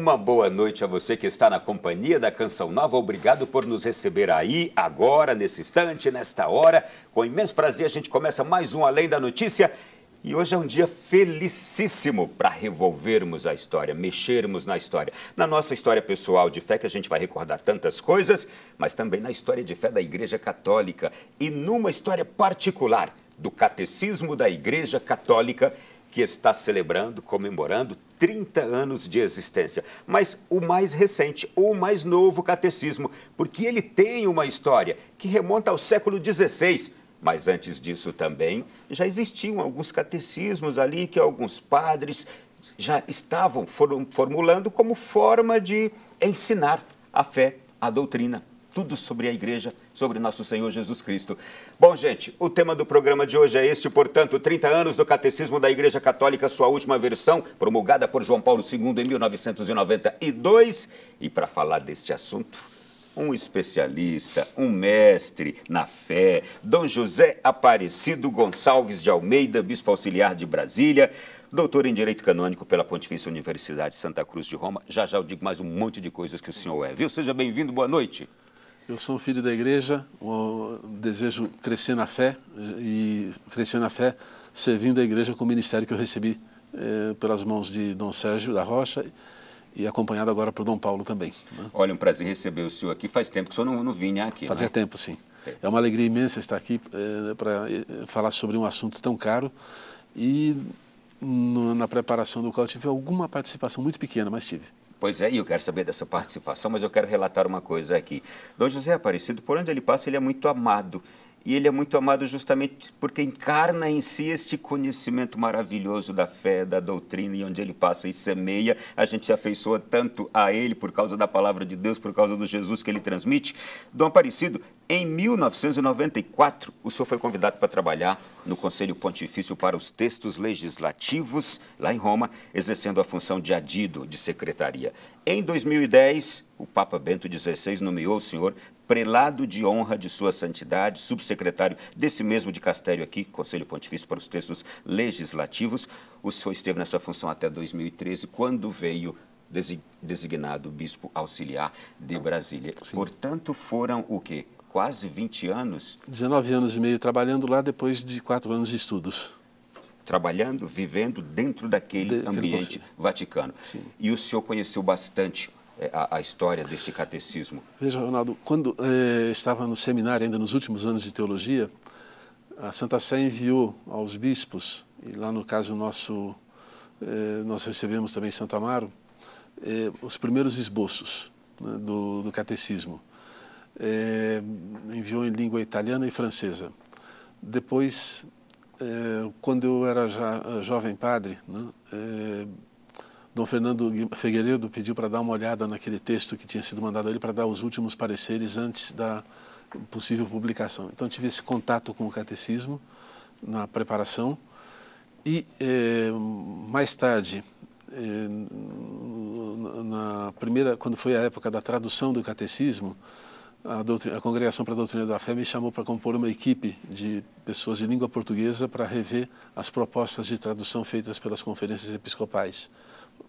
Uma boa noite a você que está na companhia da Canção Nova. Obrigado por nos receber aí, agora, nesse instante, nesta hora. Com imenso prazer, a gente começa mais um Além da Notícia. E hoje é um dia felicíssimo para revolvermos a história, mexermos na história. Na nossa história pessoal de fé, que a gente vai recordar tantas coisas, mas também na história de fé da Igreja Católica. E numa história particular do Catecismo da Igreja Católica, que está celebrando, comemorando 30 anos de existência. Mas o mais recente, o mais novo catecismo, porque ele tem uma história que remonta ao século XVI. Mas antes disso também já existiam alguns catecismos ali que alguns padres já estavam formulando como forma de ensinar a fé, a doutrina. Tudo sobre a igreja, sobre nosso Senhor Jesus Cristo. Bom, gente, o tema do programa de hoje é esse, portanto, 30 anos do Catecismo da Igreja Católica, sua última versão, promulgada por João Paulo II em 1992. E para falar deste assunto, um especialista, um mestre na fé, Dom José Aparecido Gonçalves de Almeida, bispo auxiliar de Brasília, doutor em Direito Canônico pela Pontifícia Universidade Santa Cruz de Roma. Já já eu digo mais um monte de coisas que o senhor é, viu? Seja bem-vindo, boa noite. Eu sou um filho da igreja, desejo crescer na fé e crescer na fé servindo a igreja com o ministério que eu recebi pelas mãos de Dom Sérgio da Rocha e acompanhado agora por Dom Paulo também. Né? Olha, um prazer receber o senhor aqui. Faz tempo que o senhor não vinha aqui, Fazia tempo, sim. É uma alegria imensa estar aqui para falar sobre um assunto tão caro e na preparação do qual eu tive alguma participação muito pequena, mas tive. Pois é, e eu quero saber dessa participação, mas eu quero relatar uma coisa aqui. Dom José Aparecido, por onde ele passa, ele é muito amado. E ele é muito amado justamente porque encarna em si este conhecimento maravilhoso da fé, da doutrina, e onde ele passa e semeia, a gente se afeiçoa tanto a ele por causa da palavra de Deus, por causa do Jesus que ele transmite. Dom Aparecido, em 1994, o senhor foi convidado para trabalhar no Conselho Pontifício para os Textos Legislativos, lá em Roma, exercendo a função de adido de secretaria. Em 2010, o Papa Bento XVI nomeou o senhor prelado de honra de sua santidade, subsecretário desse mesmo dicastério aqui, Conselho Pontifício para os Textos Legislativos. O senhor esteve nessa função até 2013, quando veio designado bispo auxiliar de Brasília. Sim. Portanto, foram o quê? Quase 20 anos? 19 anos e meio trabalhando lá, depois de 4 anos de estudos. Trabalhando, vivendo dentro daquele ambiente vaticano. Sim. E o senhor conheceu bastante a história deste catecismo. Veja, Ronaldo, quando estava no seminário, ainda nos últimos anos de teologia, a Santa Sé enviou aos bispos, e lá no caso nosso, nós recebemos também em Santo Amaro, os primeiros esboços, né, do catecismo. Enviou em língua italiana e francesa. Depois, quando eu era já jovem padre, né, Dom Fernando Figueiredo pediu para dar uma olhada naquele texto que tinha sido mandado a ele para dar os últimos pareceres antes da possível publicação. Então, tive esse contato com o catecismo na preparação e, mais tarde, quando foi a época da tradução do catecismo, a Congregação para a Doutrina da Fé me chamou para compor uma equipe de pessoas de língua portuguesa para rever as propostas de tradução feitas pelas conferências episcopais.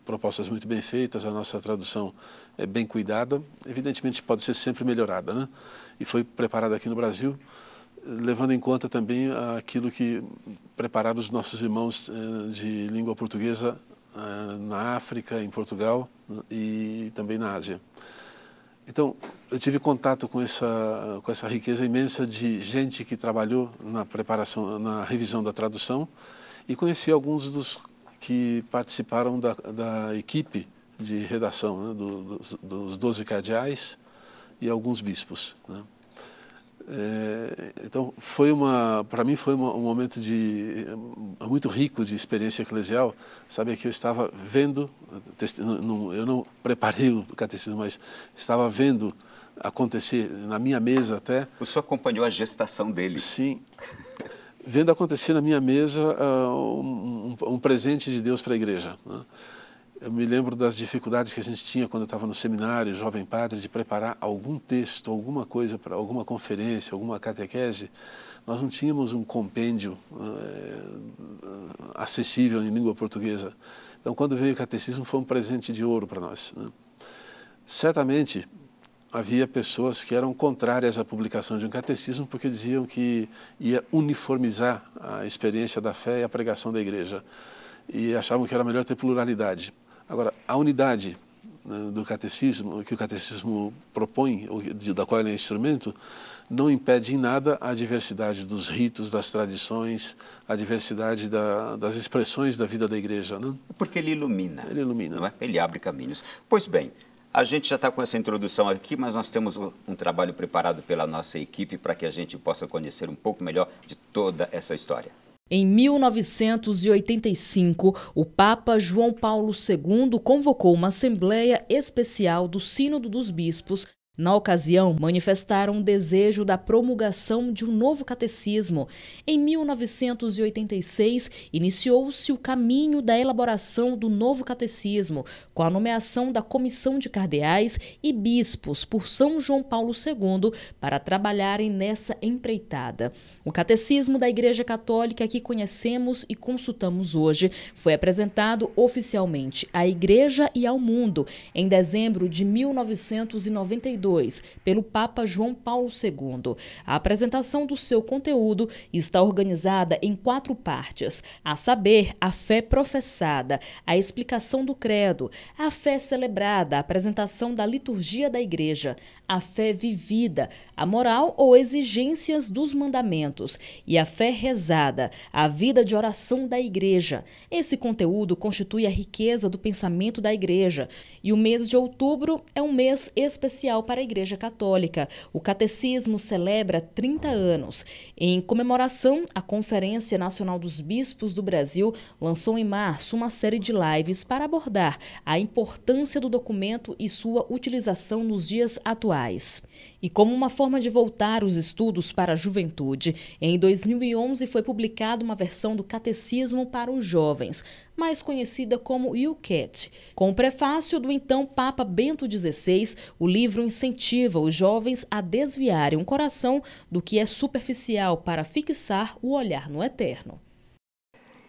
Propostas muito bem feitas, a nossa tradução é bem cuidada, evidentemente pode ser sempre melhorada, né? E foi preparada aqui no Brasil, levando em conta também aquilo que prepararam os nossos irmãos de língua portuguesa na África, em Portugal, né, e também na Ásia. Então, eu tive contato com essa riqueza imensa de gente que trabalhou na preparação, na revisão da tradução, e conheci alguns dos que participaram da equipe de redação, né, dos 12 cardeais e alguns bispos, né. Então, para mim foi um momento muito rico de experiência eclesial, sabe, que eu estava vendo, eu não preparei o catecismo, mas estava vendo acontecer na minha mesa até. O senhor acompanhou a gestação dele? Sim. Vendo acontecer na minha mesa um presente de Deus para a igreja, né? Eu me lembro das dificuldades que a gente tinha quando eu estava no seminário, jovem padre, de preparar algum texto, alguma coisa para alguma conferência, alguma catequese. Nós não tínhamos um compêndio acessível em língua portuguesa. Então, quando veio o catecismo, foi um presente de ouro para nós, né? Certamente, havia pessoas que eram contrárias à publicação de um catecismo porque diziam que ia uniformizar a experiência da fé e a pregação da igreja. E achavam que era melhor ter pluralidade. Agora, a unidade, né, do catecismo, que o catecismo propõe, da qual ele é instrumento, não impede em nada a diversidade dos ritos, das tradições, a diversidade das expressões da vida da igreja, né? Porque ele ilumina. Ele ilumina. Não é? Ele abre caminhos. Pois bem, a gente já está com essa introdução aqui, mas nós temos um trabalho preparado pela nossa equipe para que a gente possa conhecer um pouco melhor de toda essa história. Em 1985, o Papa João Paulo II convocou uma Assembleia Especial do Sínodo dos Bispos. Na ocasião, manifestaram o desejo da promulgação de um novo catecismo. Em 1986, iniciou-se o caminho da elaboração do novo catecismo, com a nomeação da Comissão de Cardeais e Bispos por São João Paulo II para trabalharem nessa empreitada. O catecismo da Igreja Católica que conhecemos e consultamos hoje foi apresentado oficialmente à Igreja e ao mundo em dezembro de 1992. Pelo Papa João Paulo II. A apresentação do seu conteúdo está organizada em 4 partes, a saber, a fé professada, a explicação do credo, a fé celebrada, a apresentação da liturgia da Igreja, a fé vivida, a moral ou exigências dos mandamentos e a fé rezada, a vida de oração da Igreja. Esse conteúdo constitui a riqueza do pensamento da Igreja e o mês de outubro é um mês especial para a Igreja Católica. O Catecismo celebra 30 anos. Em comemoração, a Conferência Nacional dos Bispos do Brasil lançou em março uma série de lives para abordar a importância do documento e sua utilização nos dias atuais. E como uma forma de voltar os estudos para a juventude, em 2011 foi publicada uma versão do Catecismo para os Jovens, mais conhecida como YouCat. Com o prefácio do então Papa Bento XVI, o livro incentiva os jovens a desviarem o coração do que é superficial para fixar o olhar no eterno.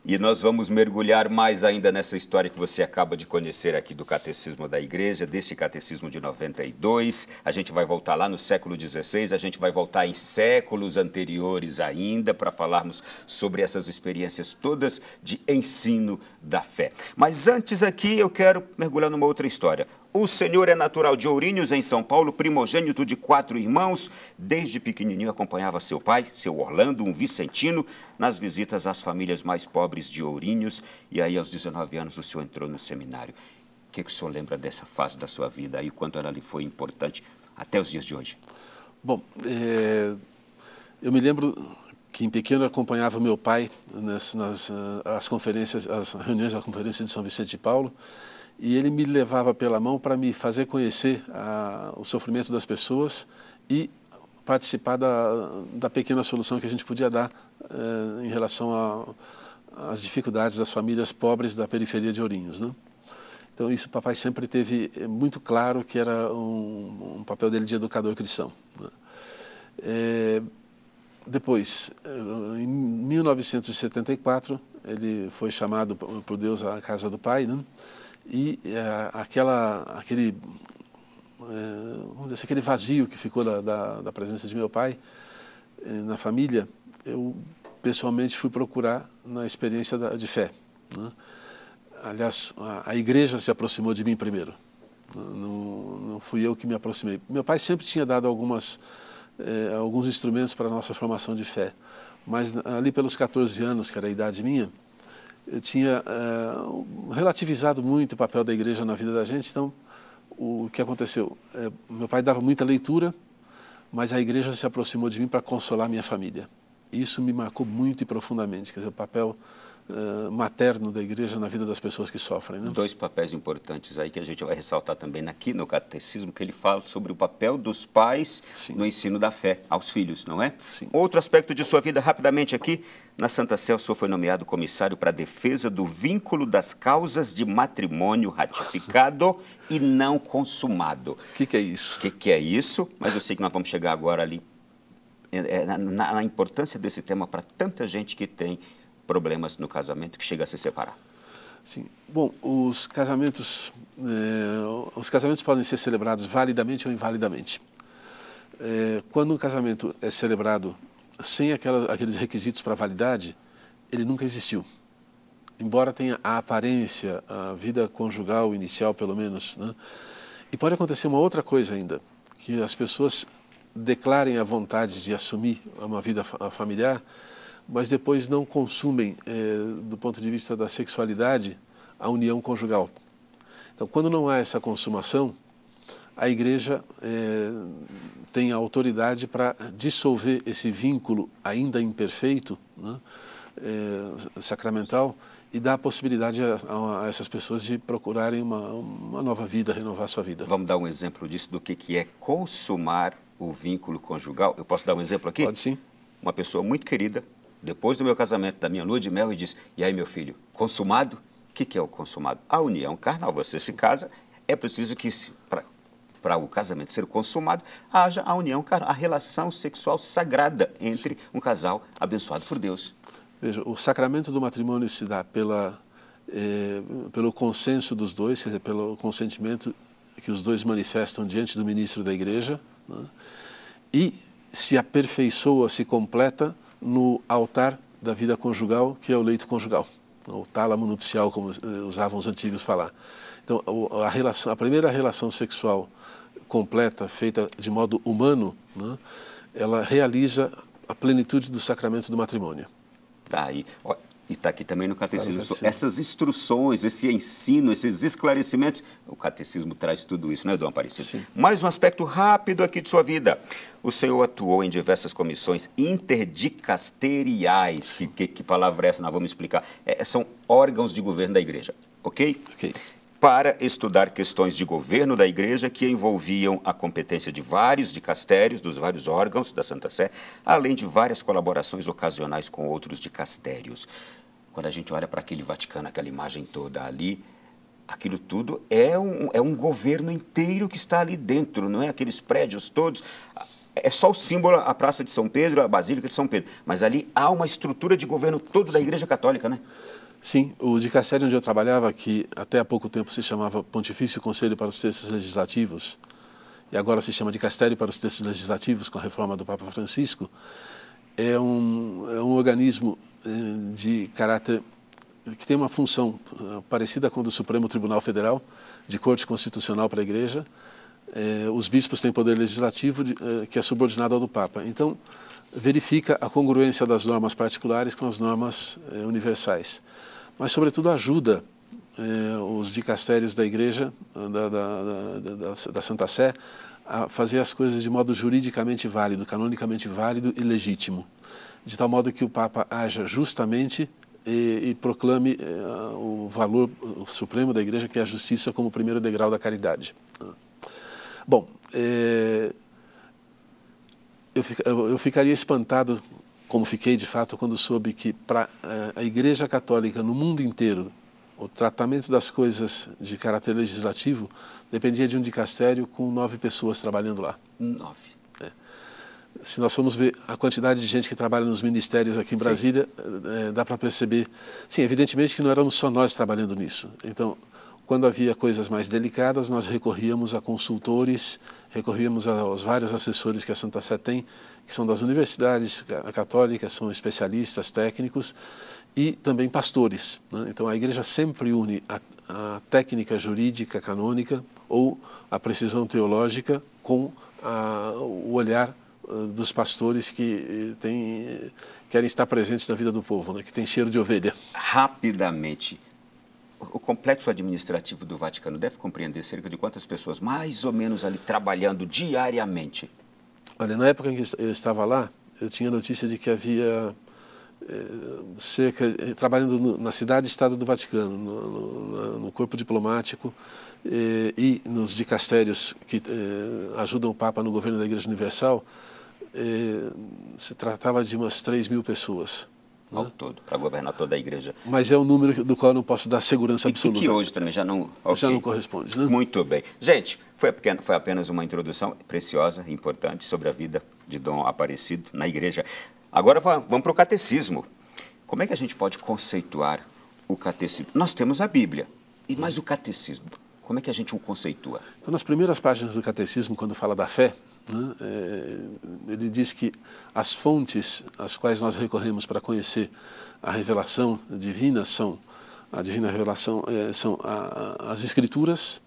E nós vamos mergulhar mais ainda nessa história que você acaba de conhecer aqui do Catecismo da Igreja, deste Catecismo de 92. A gente vai voltar lá no século XVI, a gente vai voltar em séculos anteriores ainda para falarmos sobre essas experiências todas de ensino da fé. Mas antes aqui eu quero mergulhar numa outra história. O senhor é natural de Ourinhos, em São Paulo, primogênito de 4 irmãos. Desde pequenininho acompanhava seu pai, seu Orlando, um vicentino, nas visitas às famílias mais pobres de Ourinhos. E aí, aos 19 anos, o senhor entrou no seminário. O que o senhor lembra dessa fase da sua vida e o quanto ela lhe foi importante até os dias de hoje? Bom, eu me lembro que em pequeno acompanhava meu pai as conferências, as reuniões da Conferência de São Vicente de Paulo. E ele me levava pela mão para me fazer conhecer o sofrimento das pessoas e participar da pequena solução que a gente podia dar em relação às dificuldades das famílias pobres da periferia de Ourinhos, né? Então isso o papai sempre teve muito claro que era um papel dele de educador cristão, né? Depois, em 1974, ele foi chamado por Deus à casa do pai, né? E vamos dizer, aquele vazio que ficou da presença de meu pai na família, eu pessoalmente fui procurar na experiência de fé, né? Aliás, a igreja se aproximou de mim primeiro, não fui eu que me aproximei. Meu pai sempre tinha dado alguns instrumentos para a nossa formação de fé, mas ali pelos 14 anos, que era a idade minha, eu tinha relativizado muito o papel da igreja na vida da gente. Então, o que aconteceu? Meu pai dava muita leitura, mas a igreja se aproximou de mim para consolar minha família. Isso me marcou muito e profundamente, quer dizer, o papel materno da igreja na vida das pessoas que sofrem, né? 2 papéis importantes aí que a gente vai ressaltar também aqui no Catecismo, que ele fala sobre o papel dos pais Sim. no ensino da fé aos filhos, não é? Sim. Outro aspecto de sua vida, rapidamente aqui, na Santa Sé, o senhor foi nomeado comissário para a defesa do vínculo das causas de matrimônio ratificado e não consumado. O que é isso? O que é isso? Mas eu sei que nós vamos chegar agora ali na importância desse tema para tanta gente que tem problemas no casamento, que chega a se separar. Sim. Bom, os casamentos podem ser celebrados validamente ou invalidamente. Quando um casamento é celebrado sem aqueles requisitos para validade, ele nunca existiu. Embora tenha a aparência, a vida conjugal inicial, pelo menos, né? E pode acontecer uma outra coisa ainda, que as pessoas declarem a vontade de assumir uma vida familiar, mas depois não consumem, do ponto de vista da sexualidade, a união conjugal. Então, quando não há essa consumação, a igreja tem a autoridade para dissolver esse vínculo ainda imperfeito, né, sacramental, e dar a possibilidade a essas pessoas de procurarem uma nova vida, renovar sua vida. Vamos dar um exemplo disso, do que é consumar o vínculo conjugal? Eu posso dar um exemplo aqui? Pode sim. Uma pessoa muito querida, depois do meu casamento, da minha lua de mel, e diz: e aí, meu filho, consumado? O que é o consumado? A união carnal. Você se casa, é preciso que, para o casamento ser consumado, haja a união carnal, a relação sexual sagrada entre um casal abençoado por Deus. Veja, o sacramento do matrimônio se dá pelo consenso dos dois, quer dizer, pelo consentimento que os dois manifestam diante do ministro da igreja, né? E se aperfeiçoa, se completa no altar da vida conjugal, que é o leito conjugal, o tálamo nupcial, como usavam os antigos falar. Então, a primeira relação sexual completa, feita de modo humano, né, ela realiza a plenitude do sacramento do matrimônio. Tá aí. Ó, e está aqui também no catecismo. Essas instruções, esse ensino, esses esclarecimentos, o catecismo traz tudo isso, né, Dom Aparecido? Sim. Mais um aspecto rápido aqui de sua vida. O senhor atuou em diversas comissões interdicasteriais. Que palavra é essa? Nós vamos explicar. São órgãos de governo da igreja, ok? Ok. Para estudar questões de governo da igreja que envolviam a competência de vários dicastérios, dos vários órgãos da Santa Sé, além de várias colaborações ocasionais com outros dicastérios. Quando a gente olha para aquele Vaticano, aquela imagem toda ali, aquilo tudo é um governo inteiro que está ali dentro, não é? Aqueles prédios todos. É só o símbolo, a Praça de São Pedro, a Basílica de São Pedro. Mas ali há uma estrutura de governo todo da Igreja Católica, né? Sim, o dicastério onde eu trabalhava, que até há pouco tempo se chamava Pontifício Conselho para os Textos Legislativos, e agora se chama Dicastério para os Textos Legislativos, com a reforma do Papa Francisco, é um organismo de caráter que tem uma função parecida com a do Supremo Tribunal Federal, de corte constitucional para a Igreja. Os bispos têm poder legislativo que é subordinado ao do Papa. Então, verifica a congruência das normas particulares com as normas universais. Mas, sobretudo, ajuda os dicastérios da Igreja, da Santa Sé, a fazer as coisas de modo juridicamente válido, canonicamente válido e legítimo, de tal modo que o Papa haja justamente e proclame o valor supremo da Igreja, que é a justiça, como o primeiro degrau da caridade. Bom, eu ficaria espantado, como fiquei de fato, quando soube que para a Igreja Católica no mundo inteiro, o tratamento das coisas de caráter legislativo dependia de um dicastério com 9 pessoas trabalhando lá. 9? Se nós formos ver a quantidade de gente que trabalha nos ministérios aqui em Brasília, dá para perceber, sim, evidentemente que não éramos só nós trabalhando nisso. Então, quando havia coisas mais delicadas, nós recorríamos a consultores, recorríamos aos vários assessores que a Santa Sé tem, que são das universidades católicas, são especialistas, técnicos, e também pastores, né? Então, a Igreja sempre une a técnica jurídica canônica ou a precisão teológica com o olhar dos pastores que querem estar presentes na vida do povo, né? Que tem cheiro de ovelha. Rapidamente, o complexo administrativo do Vaticano deve compreender cerca de quantas pessoas, mais ou menos, ali trabalhando diariamente? Olha, na época em que eu estava lá, eu tinha notícia de que havia trabalhando na cidade-estado do Vaticano, no corpo diplomático e nos dicastérios que ajudam o Papa no governo da Igreja Universal, se tratava de umas 3.000 pessoas. Ao todo, para governar toda a igreja. Mas é um número do qual eu não posso dar segurança absoluta. E que hoje também já não... Okay. Já não corresponde, né? Muito bem. Gente, foi apenas uma introdução preciosa, importante, sobre a vida de Dom Aparecido na igreja. Agora vamos para o catecismo. Como é que a gente pode conceituar o catecismo? Nós temos a Bíblia, mas o catecismo, como é que a gente o conceitua? Então, nas primeiras páginas do catecismo, quando fala da fé, né, ele diz que as fontes às quais nós recorremos para conhecer a revelação divina são, a divina revelação são as Escrituras,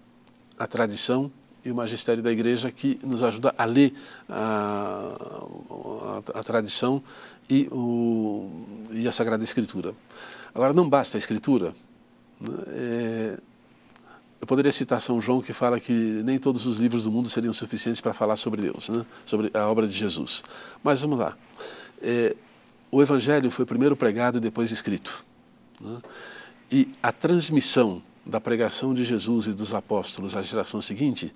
a tradição e o magistério da Igreja, que nos ajuda a ler a tradição e a Sagrada Escritura. Agora, não basta a Escritura. Eu poderia citar São João, que fala que nem todos os livros do mundo seriam suficientes para falar sobre Deus, né? Sobre a obra de Jesus. Mas vamos lá. O Evangelho foi primeiro pregado e depois escrito, né? E a transmissão da pregação de Jesus e dos apóstolos à geração seguinte,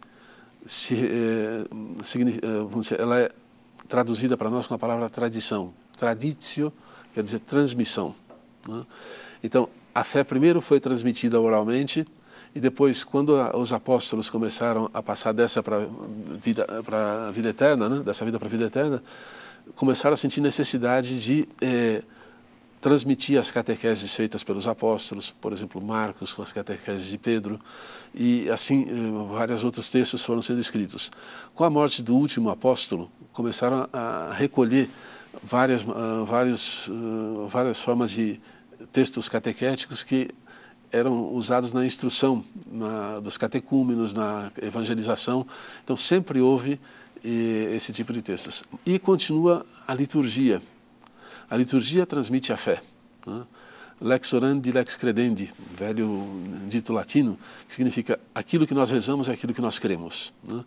ela é traduzida para nós com a palavra tradição. Traditio quer dizer transmissão, né? Então, a fé primeiro foi transmitida oralmente, e depois, quando os apóstolos começaram a passar dessa para a vida eterna, né? Dessa vida para a vida eterna, começaram a sentir necessidade de transmitir as catequeses feitas pelos apóstolos, por exemplo, Marcos com as catequeses de Pedro, e assim vários outros textos foram sendo escritos. Com a morte do último apóstolo, começaram a recolher várias formas de textos catequéticos que eram usados na instrução dos catecúmenos, na evangelização. Então sempre houve esse tipo de textos. E continua a liturgia. A liturgia transmite a fé, né? Lex orandi, lex credendi, velho dito latino, que significa aquilo que nós rezamos é aquilo que nós cremos, né?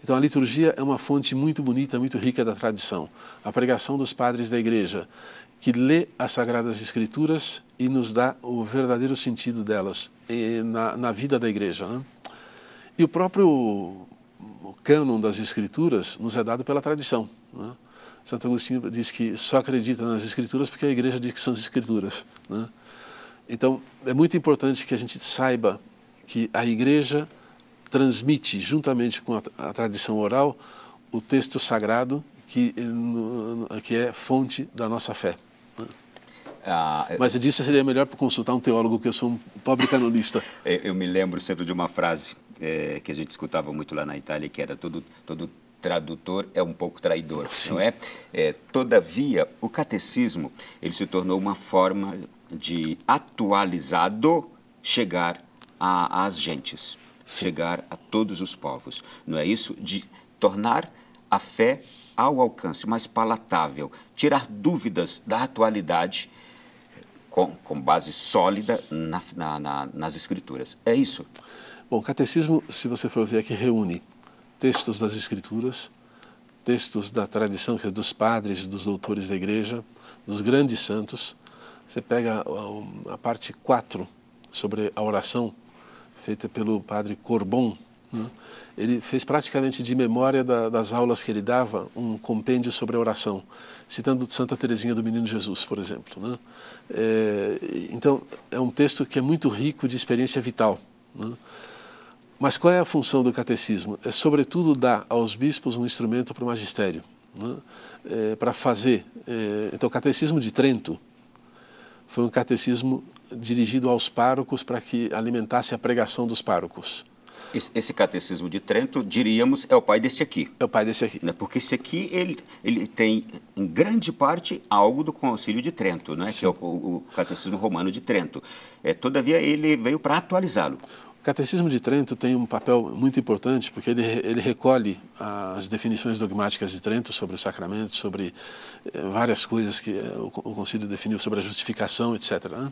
Então a liturgia é uma fonte muito bonita, muito rica da tradição. A pregação dos padres da Igreja, que lê as Sagradas Escrituras e nos dá o verdadeiro sentido delas na vida da Igreja, né? E o próprio cânon das Escrituras nos é dado pela tradição, né? Santo Agostinho diz que só acredita nas Escrituras porque a Igreja diz que são as Escrituras, né? Então, é muito importante que a gente saiba que a Igreja transmite, juntamente com a tradição oral, o texto sagrado que é fonte da nossa fé, né? Mas disso seria melhor para consultar um teólogo, que eu sou um pobre canonista. Eu me lembro sempre de uma frase que a gente escutava muito lá na Itália, que era todo tradutor é um pouco traidor, sim, não é? Todavia, o catecismo ele se tornou uma forma de atualizado chegar às gentes, sim, chegar a todos os povos, não é isso? De tornar a fé ao alcance, mais palatável, tirar dúvidas da atualidade com base sólida nas Escrituras. É isso? Bom, o catecismo, se você for ver aqui, reúne textos das Escrituras, textos da tradição, que é dos padres e dos doutores da Igreja, dos grandes santos. Você pega a parte 4 sobre a oração, feita pelo padre Corbon, né? Ele fez praticamente de memória das aulas que ele dava um compêndio sobre a oração, citando Santa Teresinha do Menino Jesus, por exemplo, né? Então, é um texto que é muito rico de experiência vital, né? Mas qual é a função do catecismo? É, sobretudo, dar aos bispos um instrumento para o magistério, né? Para fazer. Então, o Catecismo de Trento foi um catecismo dirigido aos párocos para que alimentasse a pregação dos párocos. Esse catecismo de Trento, diríamos, é o pai desse aqui. É o pai desse aqui. Porque esse aqui, ele tem, em grande parte, algo do Concílio de Trento, né? Que é o Catecismo Romano de Trento. Todavia, ele veio para atualizá-lo. O Catecismo de Trento tem um papel muito importante, porque ele recolhe as definições dogmáticas de Trento sobre os sacramentos, sobre várias coisas que o Concílio definiu sobre a justificação, etc., né?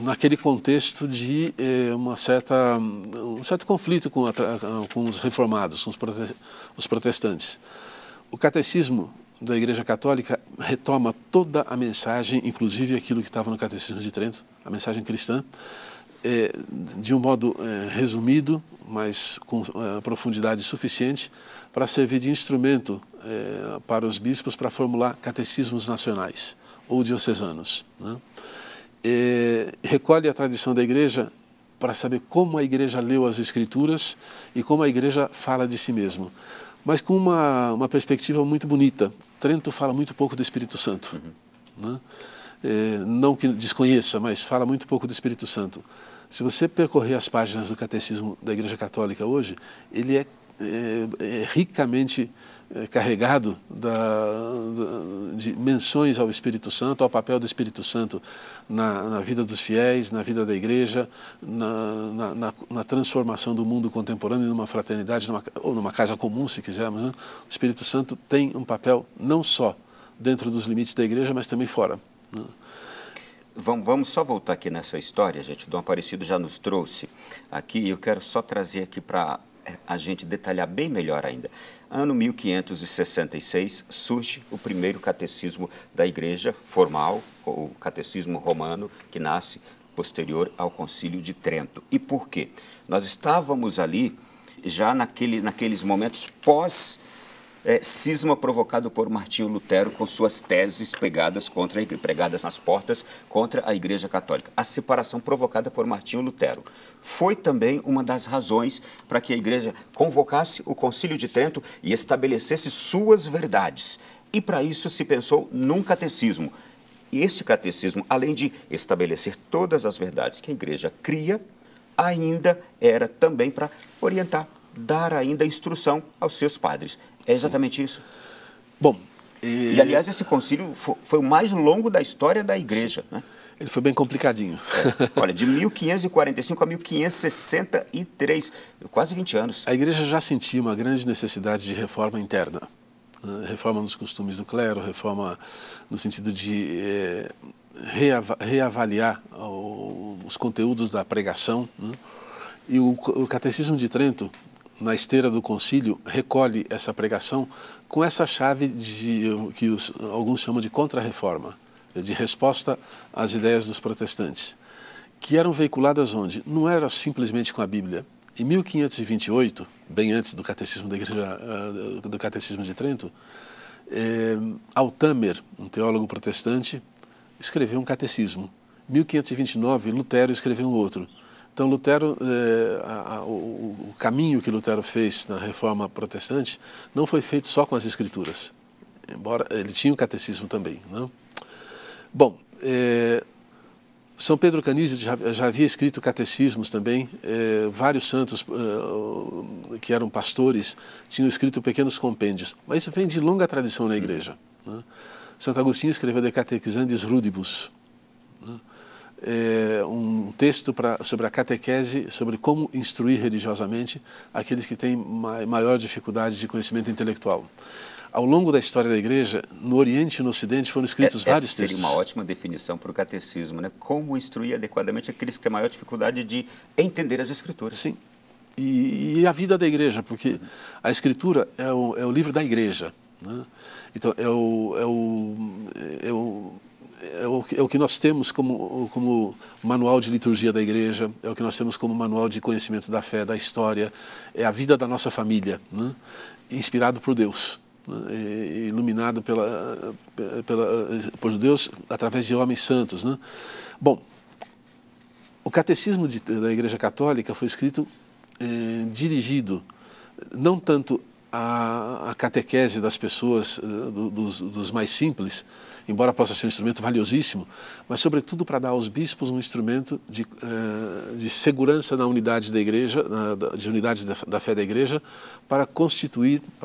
Naquele contexto de um certo conflito com os reformados, com os protestantes. O catecismo da Igreja Católica retoma toda a mensagem, inclusive aquilo que estava no Catecismo de Trento, a mensagem cristã, de um modo resumido, mas com profundidade suficiente, para servir de instrumento para os bispos para formular catecismos nacionais ou diocesanos, né? Recolhe a tradição da Igreja para saber como a Igreja leu as Escrituras e como a Igreja fala de si mesma, mas com uma perspectiva muito bonita. Trento fala muito pouco do Espírito Santo, né? não que desconheça, mas fala muito pouco do Espírito Santo. Se você percorrer as páginas do Catecismo da Igreja Católica hoje, ele é ricamente carregado de menções ao Espírito Santo, ao papel do Espírito Santo na vida dos fiéis, na vida da Igreja, na transformação do mundo contemporâneo numa fraternidade, ou numa casa comum, se quisermos, né? O Espírito Santo tem um papel não só dentro dos limites da Igreja, mas também fora, né? Vamos só voltar aqui nessa história, gente. Dom Aparecido já nos trouxe aqui, e eu quero só trazer aqui para a gente detalhar bem melhor ainda. Ano 1566 surge o primeiro catecismo da Igreja formal, o Catecismo Romano, que nasce posterior ao Concílio de Trento. E por quê? Nós estávamos ali já naqueles momentos cisma provocado por Martinho Lutero com suas teses pregadas nas portas contra a Igreja Católica. A separação provocada por Martinho Lutero foi também uma das razões para que a Igreja convocasse o Concílio de Trento e estabelecesse suas verdades. E para isso se pensou num catecismo. E este catecismo, além de estabelecer todas as verdades que a Igreja cria, ainda era também para orientar, dar ainda instrução aos seus padres. É exatamente isso? Bom, e aliás, esse concílio foi o mais longo da história da Igreja, né? Ele foi bem complicadinho. Olha, de 1545 a 1563, quase 20 anos. A Igreja já sentia uma grande necessidade de reforma interna, né? Reforma nos costumes do clero, reforma no sentido de reavaliar os conteúdos da pregação, né? E o Catecismo de Trento, na esteira do concílio, recolhe essa pregação com essa chave que alguns chamam de contra-reforma, de resposta às ideias dos protestantes, que eram veiculadas onde? Não era simplesmente com a Bíblia. Em 1528, bem antes do Catecismo da Igreja, do Catecismo de Trento, Altamer, um teólogo protestante, escreveu um catecismo. Em 1529, Lutero escreveu um outro. Então, Lutero, o caminho que Lutero fez na reforma protestante não foi feito só com as escrituras, embora ele tinha o catecismo também, né? Bom, São Pedro Canizio já havia escrito catecismos também, vários santos que eram pastores tinham escrito pequenos compêndios, mas isso vem de longa tradição na Igreja, né? Santo Agostinho escreveu De Catechizandis Rudibus, né? Um texto sobre a catequese, sobre como instruir religiosamente aqueles que têm maior dificuldade de conhecimento intelectual. Ao longo da história da Igreja, no Oriente e no Ocidente, foram escritos vários textos. Seria uma ótima definição para o catecismo, né? Como instruir adequadamente aqueles que têm maior dificuldade de entender as Escrituras. Sim. E a vida da Igreja, porque a Escritura é o livro da Igreja, né? Então, é o que nós temos como manual de liturgia da Igreja, é o que nós temos como manual de conhecimento da fé, da história, é a vida da nossa família, né? Inspirado por Deus, né? Iluminado por Deus através de homens santos, né? Bom, o Catecismo da Igreja Católica foi escrito dirigido não tanto à catequese das pessoas, dos mais simples, embora possa ser um instrumento valiosíssimo, mas sobretudo para dar aos bispos um instrumento de segurança na unidade da Igreja, de unidade da fé da Igreja, para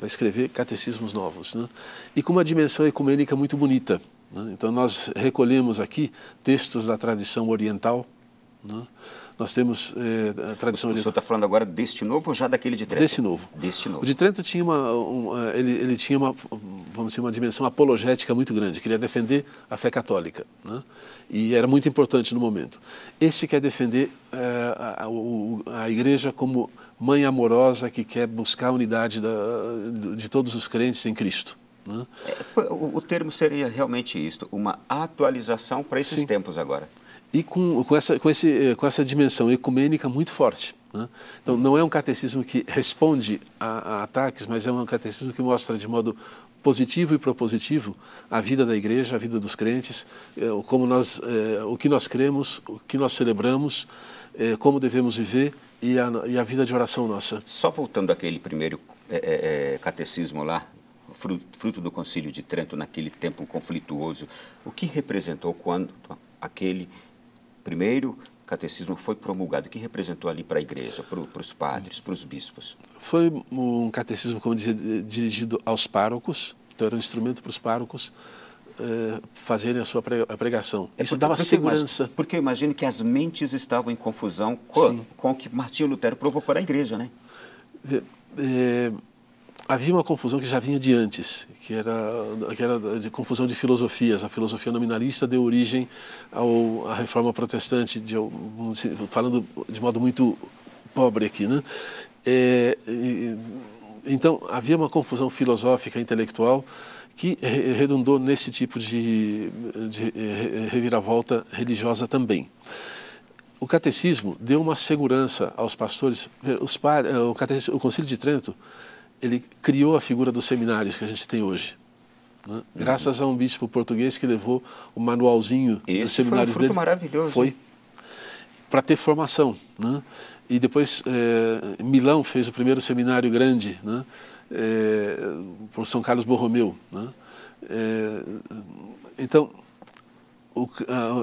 escrever catecismos novos, né? E com uma dimensão ecumênica muito bonita, né? Então nós recolhemos aqui textos da tradição oriental, né? Nós temos a tradição... O senhor está falando agora deste novo ou já daquele de Trento? Deste novo. Deste novo. O de Trento tinha ele tinha vamos dizer, uma dimensão apologética muito grande, queria defender a fé católica, né? E era muito importante no momento. Esse quer defender a Igreja como mãe amorosa que quer buscar a unidade de todos os crentes em Cristo, né? O termo seria realmente isto, uma atualização para esses tempos agora. E com essa dimensão ecumênica muito forte, né? Então, não é um catecismo que responde a ataques, mas é um catecismo que mostra de modo positivo e propositivo a vida da Igreja, a vida dos crentes, o que nós cremos, o que nós celebramos, como devemos viver e a vida de oração nossa. Só voltando àquele primeiro catecismo lá, fruto do Concílio de Trento, naquele tempo conflituoso, o que representou quando aquele primeiro catecismo foi promulgado? O que representou ali para a igreja, para os padres, para os bispos? Foi um catecismo, como dizia, dirigido aos párocos, então era um instrumento para os párocos fazerem a sua pregação. Isso dava segurança. Porque eu imagino que as mentes estavam em confusão com o que Martinho Lutero provocou na igreja, né? Havia uma confusão que já vinha de antes, que era de confusão de filosofias. A filosofia nominalista deu origem à reforma protestante, falando de modo muito pobre aqui, né? Então, havia uma confusão filosófica, intelectual, que redundou nesse tipo de reviravolta religiosa também. O catecismo deu uma segurança aos pastores. O Concílio de Trento, ele criou a figura dos seminários que a gente tem hoje, né? Graças a um bispo português que levou o manualzinho dos seminários dele. Foi um fruto maravilhoso. Foi para ter formação, né? E depois Milão fez o primeiro seminário grande, né? Por São Carlos Borromeu, né? Então,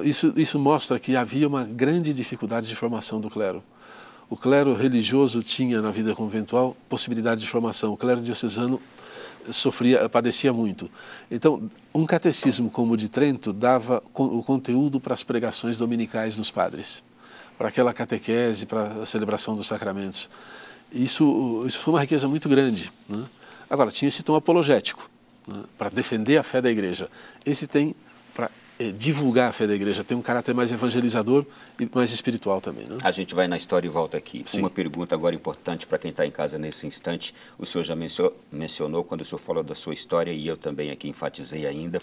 isso mostra que havia uma grande dificuldade de formação do clero. O clero religioso tinha na vida conventual possibilidade de formação. O clero diocesano padecia muito. Então, um catecismo como o de Trento dava o conteúdo para as pregações dominicais dos padres, para aquela catequese, para a celebração dos sacramentos. Isso foi uma riqueza muito grande, né? Agora, tinha esse tom apologético, né, para defender a fé da igreja. Esse tem para divulgar a fé da igreja, tem um caráter mais evangelizador e mais espiritual também, né? A gente vai na história e volta aqui. Sim. Uma pergunta agora importante para quem está em casa nesse instante. O senhor já mencionou quando o senhor falou da sua história, e eu também aqui enfatizei ainda.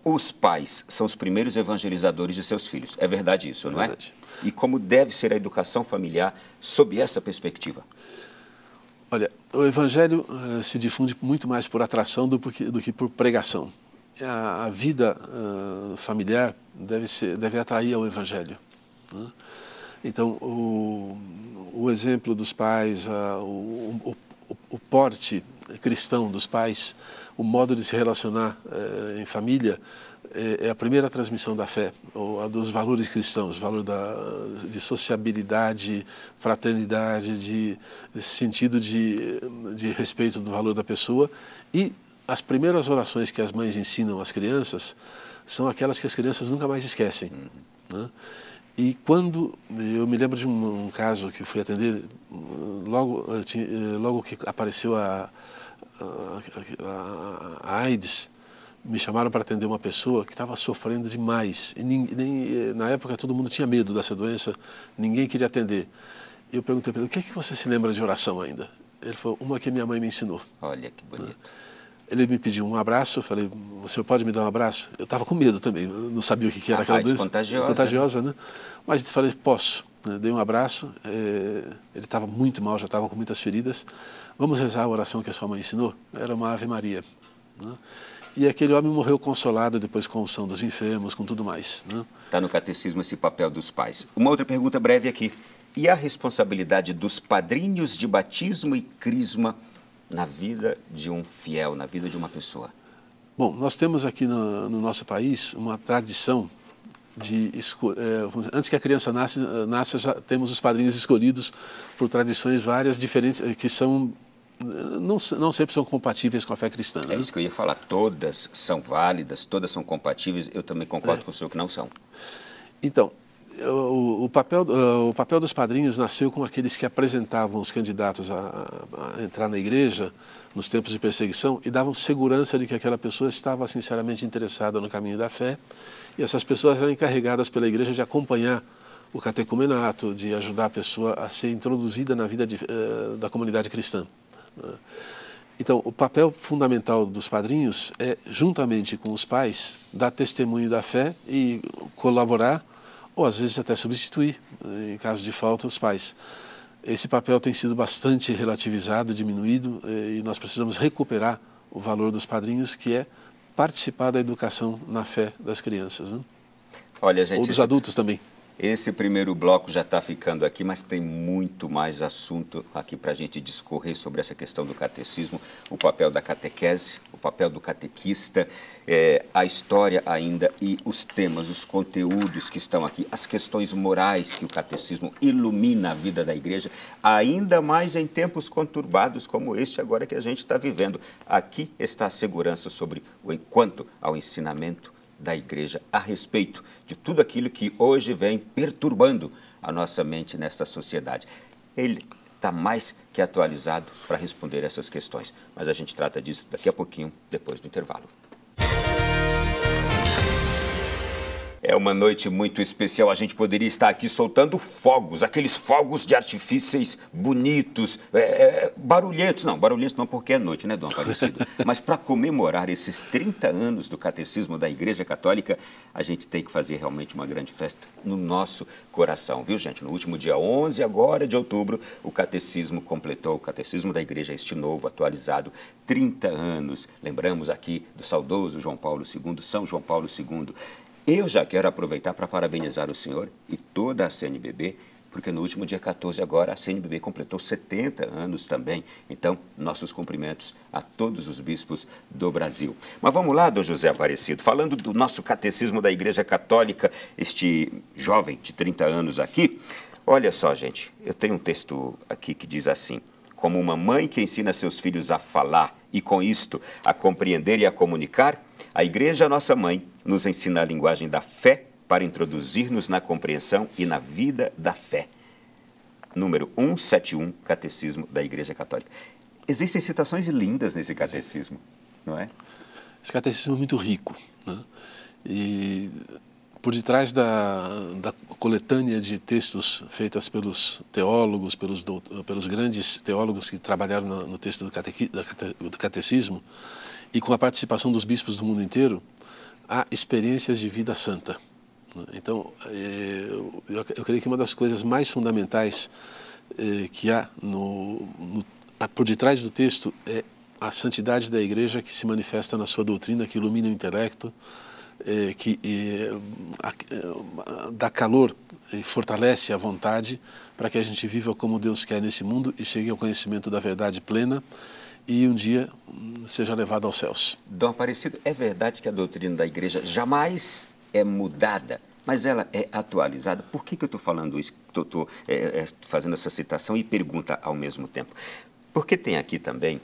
Os pais são os primeiros evangelizadores de seus filhos. É verdade isso, não é? Verdade. E como deve ser a educação familiar sob essa perspectiva? Olha, o evangelho se difunde muito mais por atração do que por pregação. A vida familiar deve atrair ao evangelho, né? Então, o exemplo dos pais, o porte cristão dos pais, o modo de se relacionar em família, é a primeira transmissão da fé, ou a dos valores cristãos, valor de sociabilidade, fraternidade, de sentido de respeito do valor da pessoa. E as primeiras orações que as mães ensinam às crianças são aquelas que as crianças nunca mais esquecem, né? E quando eu me lembro de um caso que fui atender, logo que apareceu a AIDS, me chamaram para atender uma pessoa que estava sofrendo demais. E na época todo mundo tinha medo dessa doença, ninguém queria atender. Eu perguntei para ele, o que é que você se lembra de oração ainda? Ele falou, uma que minha mãe me ensinou. Olha que bonito. Ele me pediu um abraço, eu falei, o senhor pode me dar um abraço? Eu estava com medo também, não sabia o que era aquela doença. Contagiosa, né? Mas falei, posso. Dei um abraço, ele estava muito mal, já estava com muitas feridas. Vamos rezar a oração que a sua mãe ensinou? Era uma Ave Maria, né? E aquele homem morreu consolado depois com a unção dos enfermos, com tudo mais, né? Está no catecismo esse papel dos pais. Uma outra pergunta breve aqui. E a responsabilidade dos padrinhos de batismo e crisma na vida de um fiel, na vida de uma pessoa? Bom, nós temos aqui no nosso país uma tradição antes que a criança nasça, já temos os padrinhos escolhidos por tradições várias, diferentes, que são não sempre são compatíveis com a fé cristã, né? É isso que eu ia falar. Todas são válidas, todas são compatíveis. Eu também concordo com o senhor que não são. Então, o papel dos padrinhos nasceu com aqueles que apresentavam os candidatos a entrar na igreja nos tempos de perseguição e davam segurança de que aquela pessoa estava sinceramente interessada no caminho da fé, e essas pessoas eram encarregadas pela igreja de acompanhar o catecumenato, de ajudar a pessoa a ser introduzida na vida da comunidade cristã. Então, o papel fundamental dos padrinhos é, juntamente com os pais, dar testemunho da fé e colaborar, ou às vezes até substituir, em caso de falta, os pais. Esse papel tem sido bastante relativizado, diminuído, e nós precisamos recuperar o valor dos padrinhos, que é participar da educação na fé das crianças, né? Olha, gente, ou dos adultos também. Esse primeiro bloco já está ficando aqui, mas tem muito mais assunto aqui para a gente discorrer sobre essa questão do catecismo, o papel da catequese, o papel do catequista, a história ainda e os temas, os conteúdos que estão aqui, as questões morais que o catecismo ilumina a vida da igreja, ainda mais em tempos conturbados como este agora que a gente está vivendo. Aqui está a segurança sobre quanto ao ensinamento da igreja a respeito de tudo aquilo que hoje vem perturbando a nossa mente nessa sociedade. Ele está mais que atualizado para responder essas questões, mas a gente trata disso daqui a pouquinho, depois do intervalo. É uma noite muito especial, a gente poderia estar aqui soltando fogos, aqueles fogos de artifícios bonitos, barulhentos não porque é noite, né, Dom Aparecido? Mas para comemorar esses 30 anos do Catecismo da Igreja Católica, a gente tem que fazer realmente uma grande festa no nosso coração, viu, gente? No último dia 11 agora de outubro, o Catecismo completou, o Catecismo da Igreja, este novo, atualizado, 30 anos. Lembramos aqui do saudoso João Paulo II, São João Paulo II. Eu já quero aproveitar para parabenizar o senhor e toda a CNBB, porque no último dia 14 agora a CNBB completou 70 anos também. Então, nossos cumprimentos a todos os bispos do Brasil. Mas vamos lá, Dom José Aparecido, falando do nosso catecismo da Igreja Católica, este jovem de 30 anos aqui. Olha só, gente, eu tenho um texto aqui que diz assim: como uma mãe que ensina seus filhos a falar e, com isto, a compreender e a comunicar, a Igreja, nossa mãe, nos ensina a linguagem da fé para introduzir-nos na compreensão e na vida da fé. Número 171, Catecismo da Igreja Católica. Existem citações lindas nesse catecismo, não é? Esse catecismo é muito rico, né? E por detrás da coletânea de textos feitas pelos teólogos, pelos grandes teólogos que trabalharam no texto do catecismo, e com a participação dos bispos do mundo inteiro, há experiências de vida santa. Então, eu creio que uma das coisas mais fundamentais que há por detrás do texto é a santidade da Igreja que se manifesta na sua doutrina, que ilumina o intelecto, que dá calor e fortalece a vontade para que a gente viva como Deus quer nesse mundo e chegue ao conhecimento da verdade plena e um dia seja levado aos céus. Dom Aparecido, é verdade que a doutrina da Igreja jamais é mudada, mas ela é atualizada. Por que eu estou falando isso? Estou fazendo essa citação e pergunta ao mesmo tempo. Porque tem aqui também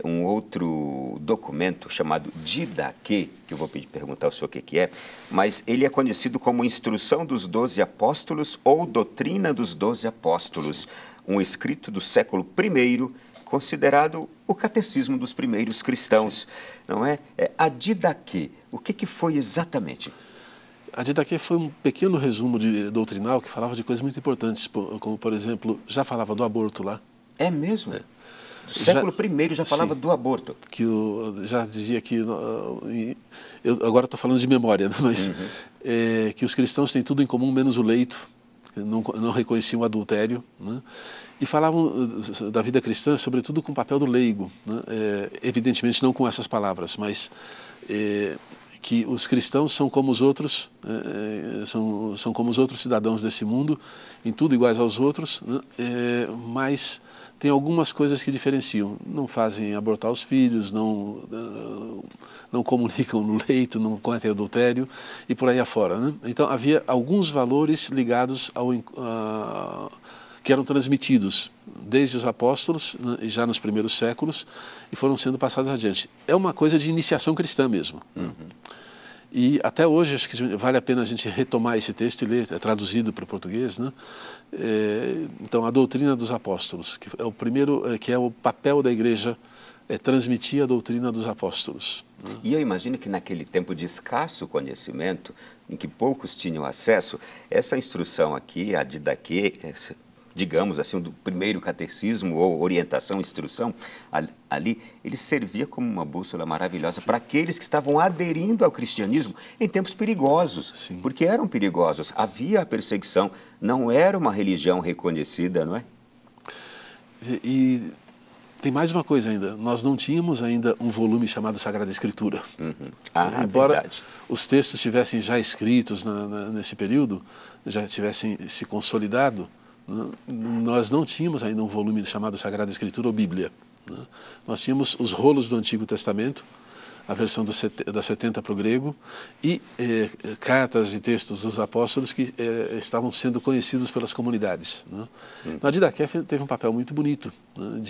um outro documento chamado Didaquê, que eu vou perguntar ao senhor o que é, mas ele é conhecido como Instrução dos 12 Apóstolos ou Doutrina dos 12 Apóstolos, um escrito do século I, considerado o catecismo dos primeiros cristãos, não é? A Didaquê, o que foi exatamente? A Didaquê foi um pequeno resumo doutrinal que falava de coisas muito importantes, como, por exemplo, já falava do aborto lá. É mesmo? Do século I já falava do aborto. Que já dizia que, eu agora estou falando de memória, né? Mas que os cristãos têm tudo em comum, menos o leito, que não reconheciam o adultério, né? E falavam da vida cristã, sobretudo com o papel do leigo, né? Evidentemente não com essas palavras, mas que os cristãos são como os outros, são como os outros cidadãos desse mundo, em tudo iguais aos outros, né? Mas tem algumas coisas que diferenciam. Não fazem abortar os filhos, não comunicam no leito, não cometem adultério e por aí afora, né? Então havia alguns valores ligados que eram transmitidos desde os apóstolos, né, já nos primeiros séculos, e foram sendo passados adiante. É uma coisa de iniciação cristã mesmo. Né? E até hoje, acho que vale a pena a gente retomar esse texto e ler, é traduzido para o português, né? Então, a doutrina dos apóstolos, que é o primeiro, que é o papel da Igreja, é transmitir a doutrina dos apóstolos. Né? E eu imagino que naquele tempo de escasso conhecimento, em que poucos tinham acesso, essa instrução aqui, a Didaquê, digamos assim, do primeiro catecismo ou orientação, instrução, ali, ele servia como uma bússola maravilhosa para aqueles que estavam aderindo ao cristianismo em tempos perigosos, porque eram perigosos, havia a perseguição, não era uma religião reconhecida, não é? E tem mais uma coisa ainda. Nós não tínhamos ainda um volume chamado Sagrada Escritura. Embora verdade. Os textos estivessem já escritos nesse período, já tivessem se consolidado, né, nós não tínhamos ainda um volume chamado Sagrada Escritura ou Bíblia. Né? Nós tínhamos os rolos do Antigo Testamento, a versão da 70 para o grego, e cartas e textos dos apóstolos que estavam sendo conhecidos pelas comunidades. Né? Então, a Didaqué teve um papel muito bonito, né,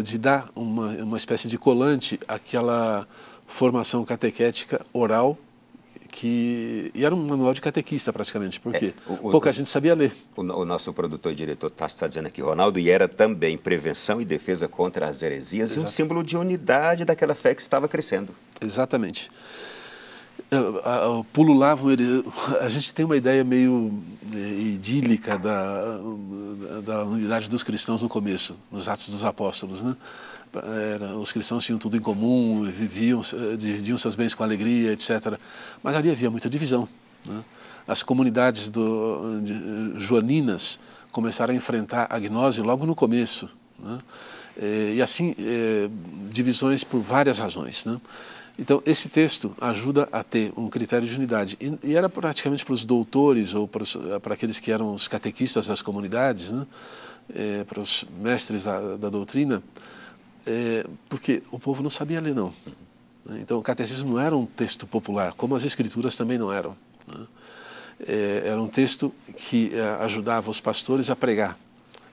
de dar uma espécie de colante àquela formação catequética oral, e era um manual de catequista praticamente, porque pouca gente sabia ler. O nosso produtor e diretor Tassi está dizendo aqui, Ronaldo, e era também prevenção e defesa contra as heresias. Exato. E um símbolo de unidade daquela fé que estava crescendo. Exatamente. Pululavam, a gente tem uma ideia meio idílica da unidade dos cristãos no começo, nos Atos dos Apóstolos, né? Os cristãos tinham tudo em comum, dividiam seus bens com alegria, etc. Mas ali havia muita divisão. Né? As comunidades joaninas começaram a enfrentar a gnose logo no começo. Né? E assim, divisões por várias razões. Né? Então, esse texto ajuda a ter um critério de unidade. E era praticamente para os doutores ou para aqueles que eram os catequistas das comunidades, né? Para os mestres da doutrina, porque o povo não sabia ler, não. Então, o catecismo não era um texto popular, como as escrituras também não eram. Né? Era um texto que ajudava os pastores a pregar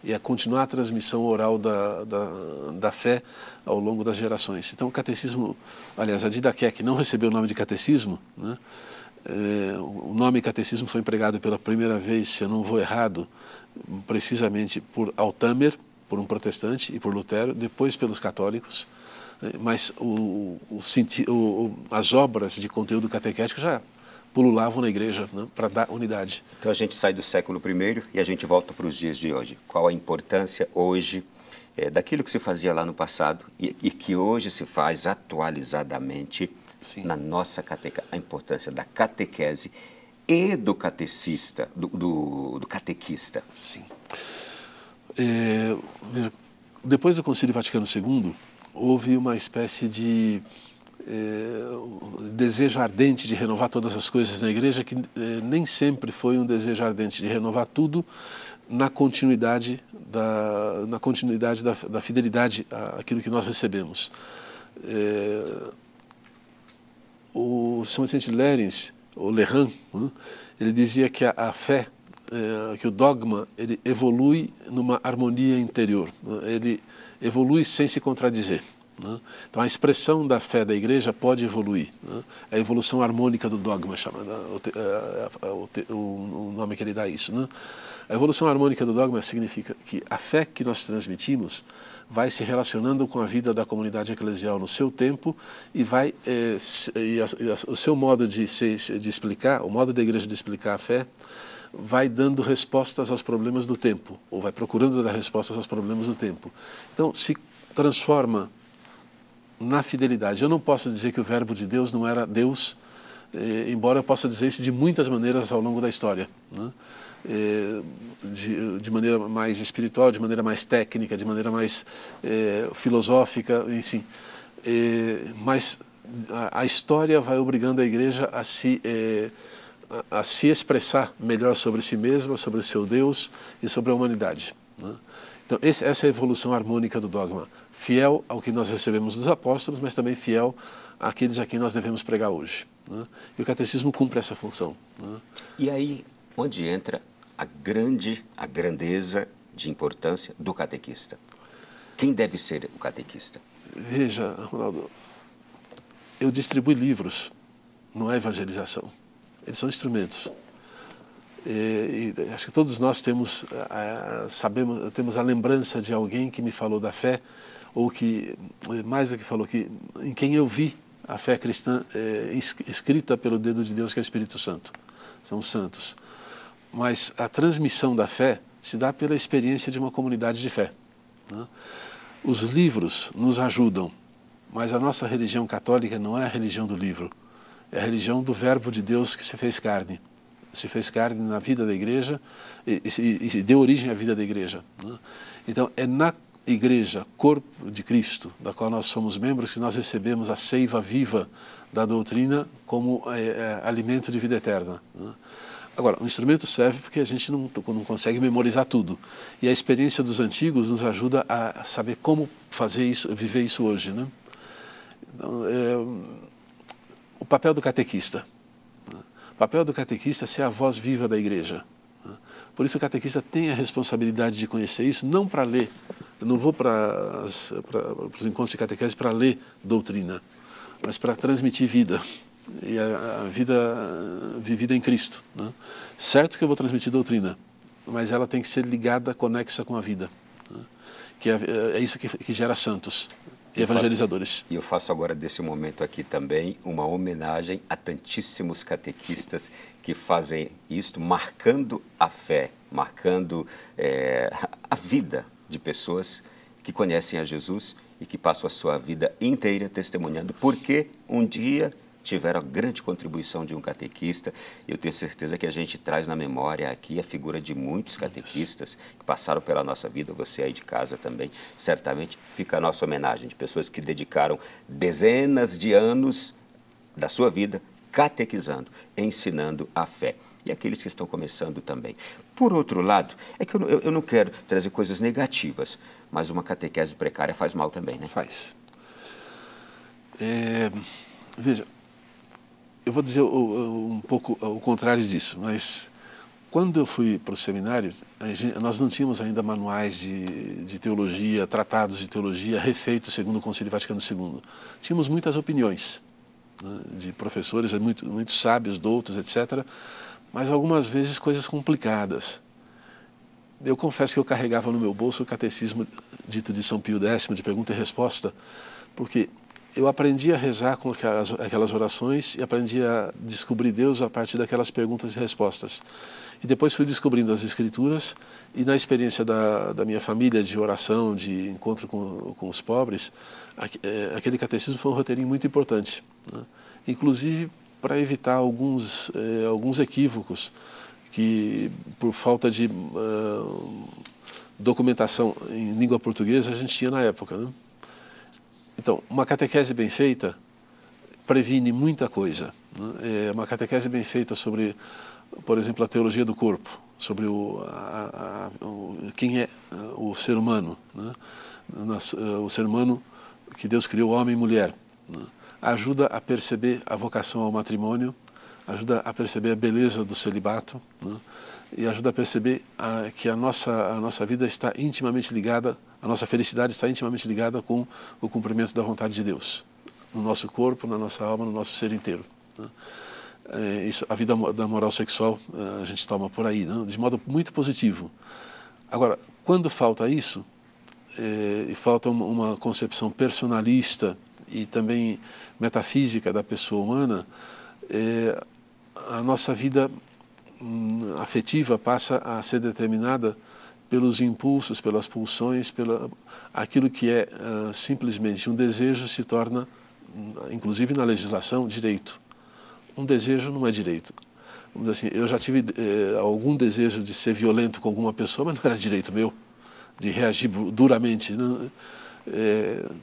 e a continuar a transmissão oral da fé ao longo das gerações. Então, o catecismo, aliás, a Didaqué, que não recebeu o nome de catecismo, né? O nome catecismo foi empregado pela primeira vez, se eu não vou errado, precisamente por Altamer, por um protestante, e por Lutero, depois pelos católicos, mas as obras de conteúdo catequético já pululavam na igreja, né, para dar unidade. Então a gente sai do século I e a gente volta para os dias de hoje. Qual a importância hoje daquilo que se fazia lá no passado e que hoje se faz atualizadamente Sim. na nossa catequese? A importância da catequese e do catecista, do catequista. Sim. Depois do Concílio Vaticano II, houve uma espécie de desejo ardente de renovar todas as coisas na igreja, que nem sempre foi um desejo ardente de renovar tudo na continuidade da fidelidade àquilo que nós recebemos. O São Vicente Lérins, o Lerran, ele dizia que a fé, que o dogma, ele evolui numa harmonia interior, ele evolui sem se contradizer. Então, a expressão da fé da igreja pode evoluir. A evolução harmônica do dogma, o nome que ele dá a isso. A evolução harmônica do dogma significa que a fé que nós transmitimos vai se relacionando com a vida da comunidade eclesial no seu tempo e o seu modo de explicar, o modo da igreja de explicar a fé, vai dando respostas aos problemas do tempo, ou vai procurando dar respostas aos problemas do tempo. Então, se transforma na fidelidade. Eu não posso dizer que o verbo de Deus não era Deus, embora eu possa dizer isso de muitas maneiras ao longo da história, né? De maneira mais espiritual, de maneira mais técnica, de maneira mais filosófica, enfim. Mas a história vai obrigando a igreja a se expressar melhor sobre si mesma, sobre o seu Deus e sobre a humanidade, né? Então, essa é a evolução harmônica do dogma, fiel ao que nós recebemos dos apóstolos, mas também fiel àqueles a quem nós devemos pregar hoje, né? E o catecismo cumpre essa função, né? E aí, onde entra a grandeza de importância do catequista? Quem deve ser o catequista? Veja, Ronaldo, eu distribuo livros, não é evangelização. Eles são instrumentos. E acho que todos nós temos a lembrança de alguém que me falou da fé, ou que, mais do que falou, em quem eu vi a fé cristã escrita pelo dedo de Deus, que é o Espírito Santo. São os santos. Mas a transmissão da fé se dá pela experiência de uma comunidade de fé, né? Os livros nos ajudam, mas a nossa religião católica não é a religião do livro, é a religião do Verbo de Deus que se fez carne. se fez carne na vida da igreja e deu origem à vida da igreja, né? Então, é na igreja, corpo de Cristo, da qual nós somos membros, que nós recebemos a seiva viva da doutrina como alimento de vida eterna, né? Agora, o instrumento serve porque a gente não consegue memorizar tudo. E a experiência dos antigos nos ajuda a saber como fazer isso, viver isso hoje, né? Então, o papel do catequista. O papel do catequista é ser a voz viva da igreja. Por isso o catequista tem a responsabilidade de conhecer isso, não para ler. Eu não vou para os encontros de catequese para ler doutrina, mas para transmitir vida. E a vida vivida em Cristo, né? Certo que eu vou transmitir doutrina, mas ela tem que ser ligada, conexa com a vida, né? Que é isso que gera santos e evangelizadores. E eu faço agora, desse momento aqui também, uma homenagem a tantíssimos catequistas que fazem isto, marcando a fé, marcando a vida de pessoas que conhecem a Jesus e que passam a sua vida inteira testemunhando, porque um dia tiveram a grande contribuição de um catequista. Eu tenho certeza que a gente traz na memória aqui a figura de muitos catequistas que passaram pela nossa vida, você aí de casa também. Certamente fica a nossa homenagem de pessoas que dedicaram dezenas de anos da sua vida catequizando, ensinando a fé. E aqueles que estão começando também. Por outro lado, é que eu não quero trazer coisas negativas, mas uma catequese precária faz mal também, né? Faz. Veja, eu vou dizer um pouco o contrário disso, mas quando eu fui para o seminário, nós não tínhamos ainda manuais de teologia, tratados de teologia refeitos segundo o Concílio Vaticano II. Tínhamos muitas opiniões, né, de professores muito sábios, doutos, etc., mas algumas vezes coisas complicadas. Eu confesso que eu carregava no meu bolso o catecismo dito de São Pio X, de pergunta e resposta, porque eu aprendi a rezar com aquelas orações e aprendi a descobrir Deus a partir daquelas perguntas e respostas. E depois fui descobrindo as Escrituras e na experiência da minha família de oração, de encontro com os pobres, aquele catecismo foi um roteirinho muito importante, né? Inclusive para evitar alguns equívocos que, por falta de documentação em língua portuguesa, a gente tinha na época, né? Então, uma catequese bem feita previne muita coisa, né? Uma catequese bem feita sobre, por exemplo, a teologia do corpo, sobre quem é o ser humano, né? O ser humano que Deus criou, homem e mulher, né? Ajuda a perceber a vocação ao matrimônio, ajuda a perceber a beleza do celibato, né? E ajuda a perceber que a nossa vida está intimamente ligada, a nossa felicidade está intimamente ligada com o cumprimento da vontade de Deus, no nosso corpo, na nossa alma, no nosso ser inteiro, né? Isso, a vida da moral sexual a gente toma por aí, né? De modo muito positivo. Agora, quando falta isso, e falta uma concepção personalista e também metafísica da pessoa humana, a nossa vida afetiva passa a ser determinada pelos impulsos, pelas pulsões, aquilo que é simplesmente um desejo se torna, inclusive na legislação, direito. Um desejo não é direito. Vamos dizer assim, eu já tive algum desejo de ser violento com alguma pessoa, mas não era direito meu, de reagir duramente.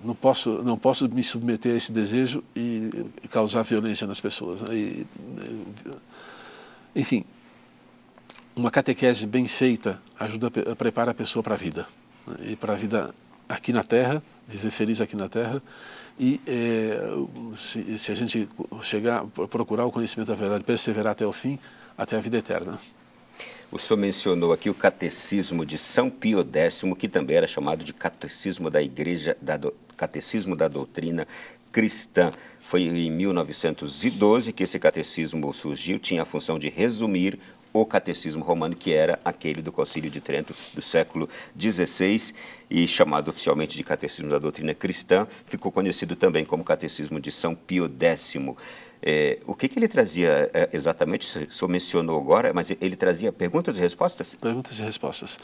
Não posso me submeter a esse desejo e causar violência nas pessoas, né? Enfim, uma catequese bem feita ajuda a preparar a pessoa para a vida, né? E para a vida aqui na Terra, viver feliz aqui na Terra, e se a gente procurar o conhecimento da verdade, perseverar até o fim, até a vida eterna. O senhor mencionou aqui o Catecismo de São Pio X, que também era chamado de Catecismo da Igreja, Catecismo da Doutrina Cristã. Foi em 1912 que esse catecismo surgiu, tinha a função de resumir o Catecismo Romano, que era aquele do Concílio de Trento do século XVI, e chamado oficialmente de Catecismo da Doutrina Cristã, ficou conhecido também como Catecismo de São Pio X. O que ele trazia exatamente? O senhor mencionou agora, mas ele trazia perguntas e respostas? Perguntas e respostas.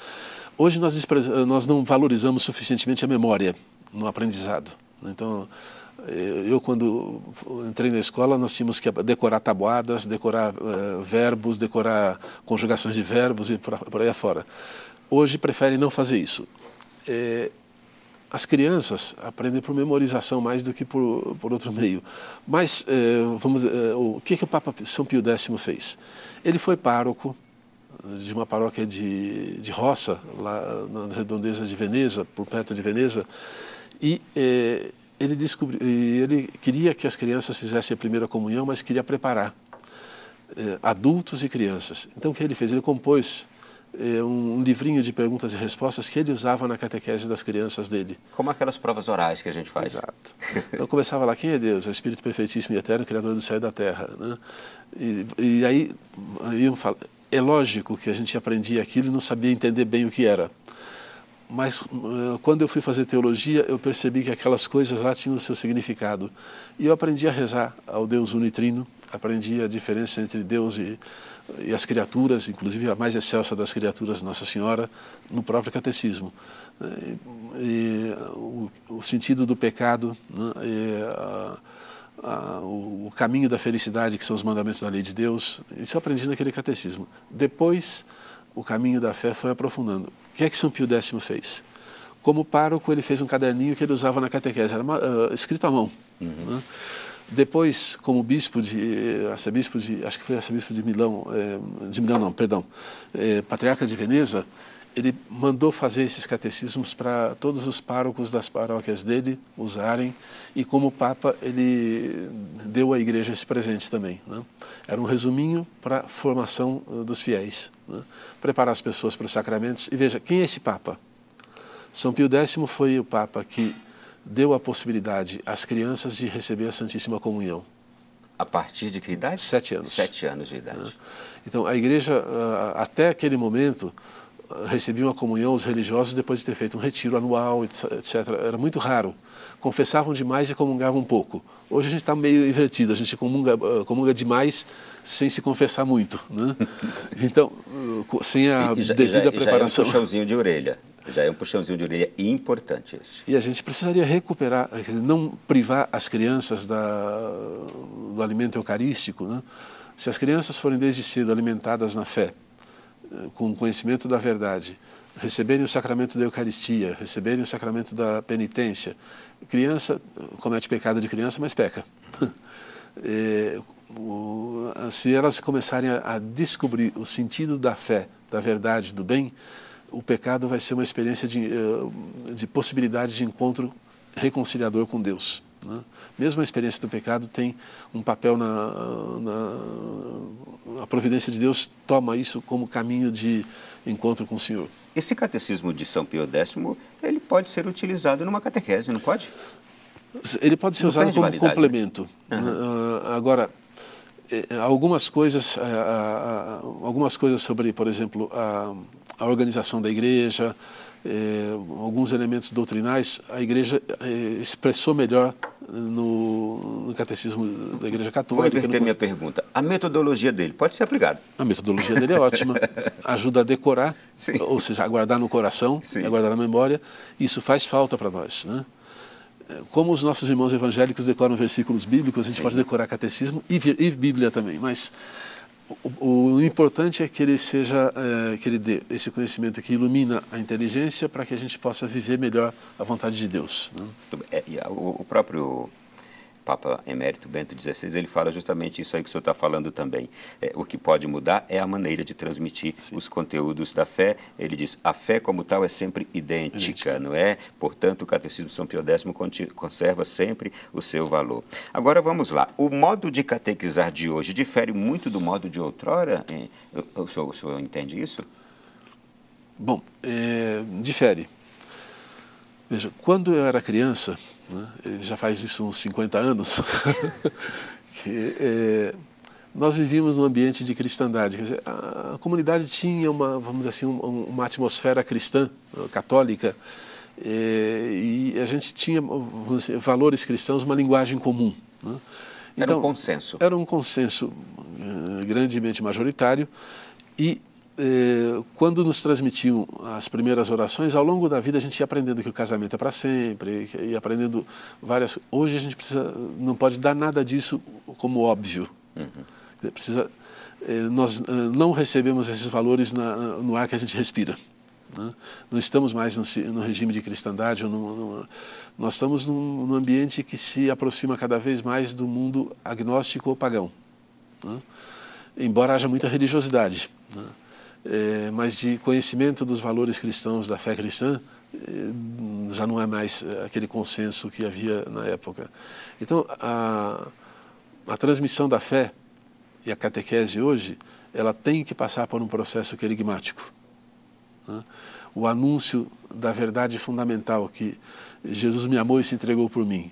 Hoje nós não valorizamos suficientemente a memória no aprendizado. Então, Eu, quando entrei na escola, nós tínhamos que decorar tabuadas, decorar verbos, decorar conjugações de verbos e por aí afora. Hoje preferem não fazer isso. As crianças aprendem por memorização mais do que por outro meio. Mas o que o Papa São Pio X fez? Ele foi pároco de uma paróquia de roça, lá na redondeza de Veneza, por perto de Veneza, e ele queria que as crianças fizessem a primeira comunhão, mas queria preparar adultos e crianças. Então o que ele fez? Ele compôs um livrinho de perguntas e respostas que ele usava na catequese das crianças dele. Como aquelas provas orais que a gente faz. Exato. Então começava lá, quem é Deus? É o Espírito perfeitíssimo e eterno, Criador do céu e da terra. Né? E aí iam falar, é lógico que a gente aprendia aquilo e não sabia entender bem o que era. Mas quando eu fui fazer teologia, eu percebi que aquelas coisas lá tinham o seu significado. E eu aprendi a rezar ao Deus unitrino, aprendi a diferença entre Deus e as criaturas, inclusive a mais excelsa das criaturas, Nossa Senhora, no próprio catecismo. O sentido do pecado, né, o caminho da felicidade, que são os mandamentos da lei de Deus, isso eu aprendi naquele catecismo. Depois, o caminho da fé foi aprofundando. O que é que São Pio X fez? Como pároco, ele fez um caderninho que ele usava na catequese, era escrito à mão. Né? Depois, como bispo arcebispo acho que foi arcebispo de Milão, patriarca de Veneza, ele mandou fazer esses catecismos para todos os párocos das paróquias dele usarem, e como Papa ele deu à Igreja esse presente também. Né? Era um resuminho para a formação dos fiéis, né? Preparar as pessoas para os sacramentos. E veja, quem é esse Papa? São Pio X foi o Papa que deu a possibilidade às crianças de receber a Santíssima Comunhão. A partir de que idade? 7 anos. 7 anos de idade. Né? Então, a Igreja, até aquele momento, recebia uma comunhão os religiosos depois de ter feito um retiro anual, etc. Era muito raro. Confessavam demais e comungavam um pouco. Hoje a gente está meio invertido, a gente comunga demais sem se confessar muito. Né? Então, sem a devida preparação. Já é um puxãozinho de orelha. Já é um puxãozinho de orelha importante esse. E a gente precisaria recuperar, não privar as crianças do alimento eucarístico. Né? Se as crianças forem desde cedo alimentadas na fé, com o conhecimento da verdade, receberem o sacramento da Eucaristia, receberem o sacramento da penitência, criança comete pecado de criança, mas peca. Se elas começarem a descobrir o sentido da fé, da verdade, do bem, o pecado vai ser uma experiência de possibilidade de encontro reconciliador com Deus. Né? Mesmo a experiência do pecado tem um papel a providência de Deus toma isso como caminho de encontro com o Senhor. Esse catecismo de São Pio X, ele pode ser utilizado numa catequese, não pode? Ele pode ser usado como complemento. Agora, algumas coisas sobre, por exemplo, a organização da Igreja, alguns elementos doutrinais, a Igreja expressou melhor no catecismo da Igreja Católica. Vou inverter minha pergunta. A metodologia dele pode ser aplicada? A metodologia dele é ótima. Ajuda a decorar, sim, ou seja, a guardar no coração, a guardar na memória. Isso faz falta para nós, né? Como os nossos irmãos evangélicos decoram versículos bíblicos, a gente pode decorar catecismo e Bíblia também, mas o importante é que ele que ele dê esse conhecimento que ilumina a inteligência para que a gente possa viver melhor a vontade de Deus. Né? O próprio Papa Emérito Bento XVI, ele fala justamente isso aí que o senhor está falando também. O que pode mudar é a maneira de transmitir os conteúdos da fé. Ele diz, a fé como tal é sempre idêntica, não é? Portanto, o Catecismo de São Pio X conserva sempre o seu valor. Agora vamos lá. O modo de catequizar de hoje difere muito do modo de outrora? O senhor entende isso? Bom, difere. Veja, quando eu era criança, né, já faz isso uns 50 anos, nós vivíamos num ambiente de cristandade. Quer dizer, a comunidade tinha vamos dizer assim, uma atmosfera cristã, católica, e a gente tinha valores cristãos, uma linguagem comum. Né? Então, era um consenso. Era um consenso grandemente majoritário, e quando nos transmitiam as primeiras orações, ao longo da vida a gente ia aprendendo que o casamento é para sempre, ia aprendendo várias... Hoje a gente não pode dar nada disso como óbvio. Nós não recebemos esses valores no ar que a gente respira. Não estamos mais no regime de cristandade, nós estamos num ambiente que se aproxima cada vez mais do mundo agnóstico ou pagão, embora haja muita religiosidade, mas de conhecimento dos valores cristãos, da fé cristã, já não é mais aquele consenso que havia na época. Então, a transmissão da fé e a catequese hoje, ela tem que passar por um processo querigmático. O anúncio da verdade fundamental, que Jesus me amou e se entregou por mim,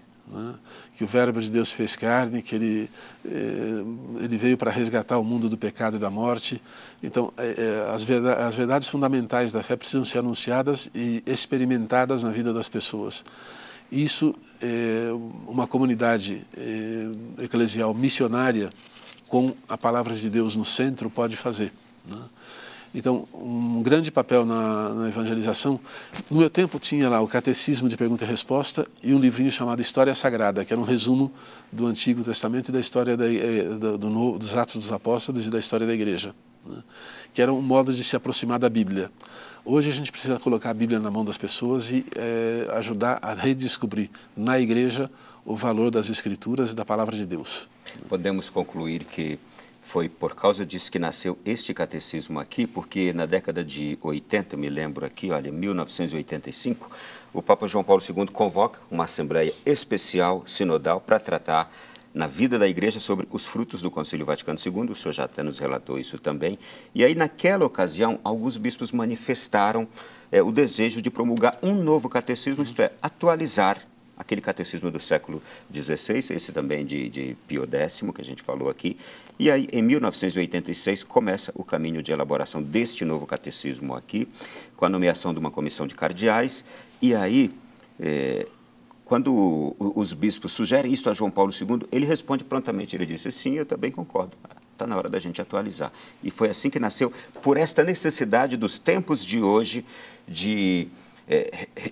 que o Verbo de Deus fez carne, que ele veio para resgatar o mundo do pecado e da morte. Então, as verdades fundamentais da fé precisam ser anunciadas e experimentadas na vida das pessoas. Isso, uma comunidade eclesial missionária, com a palavra de Deus no centro, pode fazer. Então, um grande papel na evangelização. No meu tempo tinha lá o Catecismo de Pergunta e Resposta e um livrinho chamado História Sagrada, que era um resumo do Antigo Testamento e da história dos Atos dos Apóstolos e da história da Igreja, que era um modo de se aproximar da Bíblia. Hoje a gente precisa colocar a Bíblia na mão das pessoas e ajudar a redescobrir na Igreja o valor das Escrituras e da Palavra de Deus. Podemos concluir que foi por causa disso que nasceu este catecismo aqui, porque na década de 80, me lembro aqui, olha, 1985, o Papa João Paulo II convoca uma assembleia especial, sinodal, para tratar na vida da Igreja sobre os frutos do Concílio Vaticano II, o senhor já até nos relatou isso também, e aí naquela ocasião alguns bispos manifestaram o desejo de promulgar um novo catecismo, isto é, atualizar aquele catecismo do século XVI, esse também de Pio X, que a gente falou aqui. E aí, em 1986, começa o caminho de elaboração deste novo catecismo aqui, com a nomeação de uma comissão de cardeais. E aí, quando os bispos sugerem isso a João Paulo II, ele responde prontamente, ele disse, sim, eu também concordo, está na hora da gente atualizar. E foi assim que nasceu, por esta necessidade dos tempos de hoje, de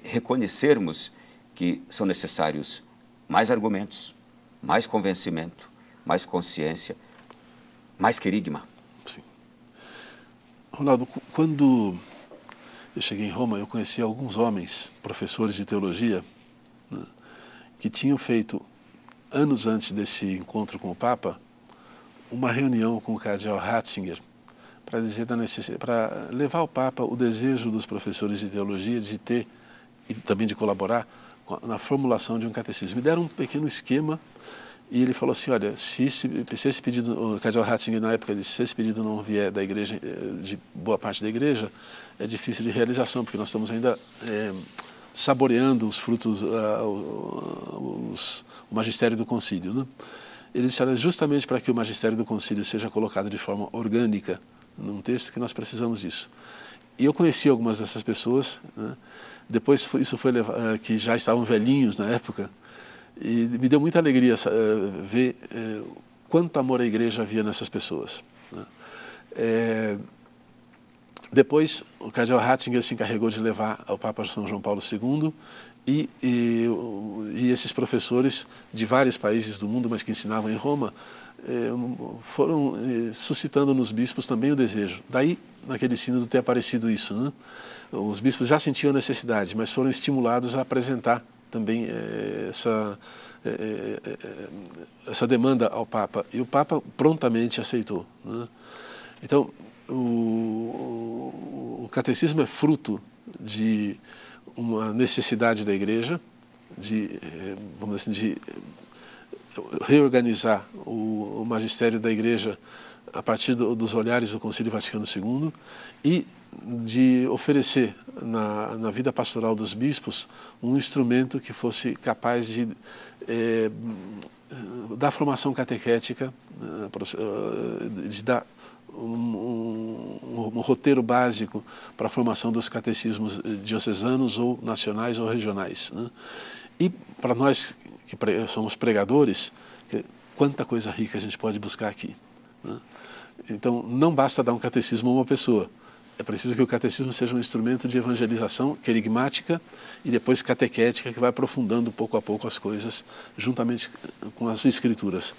reconhecermos que são necessários mais argumentos, mais convencimento, mais consciência, mais querigma. Sim. Ronaldo, quando eu cheguei em Roma, eu conheci alguns homens, professores de teologia, que tinham feito, anos antes desse encontro com o Papa, uma reunião com o cardeal Ratzinger, para dizer para levar ao Papa o desejo dos professores de teologia de ter, e também de colaborar, na formulação de um catecismo. Me deram um pequeno esquema e ele falou assim, olha, se esse pedido, o cardeal Ratzinger na época disse, se esse pedido não vier da igreja, de boa parte da igreja, é difícil de realização, porque nós estamos ainda saboreando os frutos, o magistério do concílio, né? Ele disse, olha, justamente para que o magistério do concílio seja colocado de forma orgânica num texto, que nós precisamos disso. E eu conheci algumas dessas pessoas, né? Depois isso foi que já estavam velhinhos na época, e me deu muita alegria ver quanto amor à igreja havia nessas pessoas, né? Depois o cardeal Ratzinger se encarregou de levar ao Papa São João Paulo II e esses professores de vários países do mundo, mas que ensinavam em Roma, foram suscitando nos bispos também o desejo. Daí, naquele sínodo, ter aparecido isso, né? Os bispos já sentiam necessidade, mas foram estimulados a apresentar também essa demanda ao Papa. E o Papa prontamente aceitou, né? Então, o catecismo é fruto de uma necessidade da Igreja, vamos dizer assim, de reorganizar o magistério da Igreja a partir dos olhares do Concílio Vaticano II e de oferecer na vida pastoral dos bispos um instrumento que fosse capaz de dar formação catequética, de dar um roteiro básico para a formação dos catecismos diocesanos ou nacionais ou regionais, né? E para nós que somos pregadores, quanta coisa rica a gente pode buscar aqui, né? Então, não basta dar um catecismo a uma pessoa, É preciso que o catecismo seja um instrumento de evangelização querigmática e depois catequética, que vai aprofundando pouco a pouco as coisas, juntamente com as escrituras.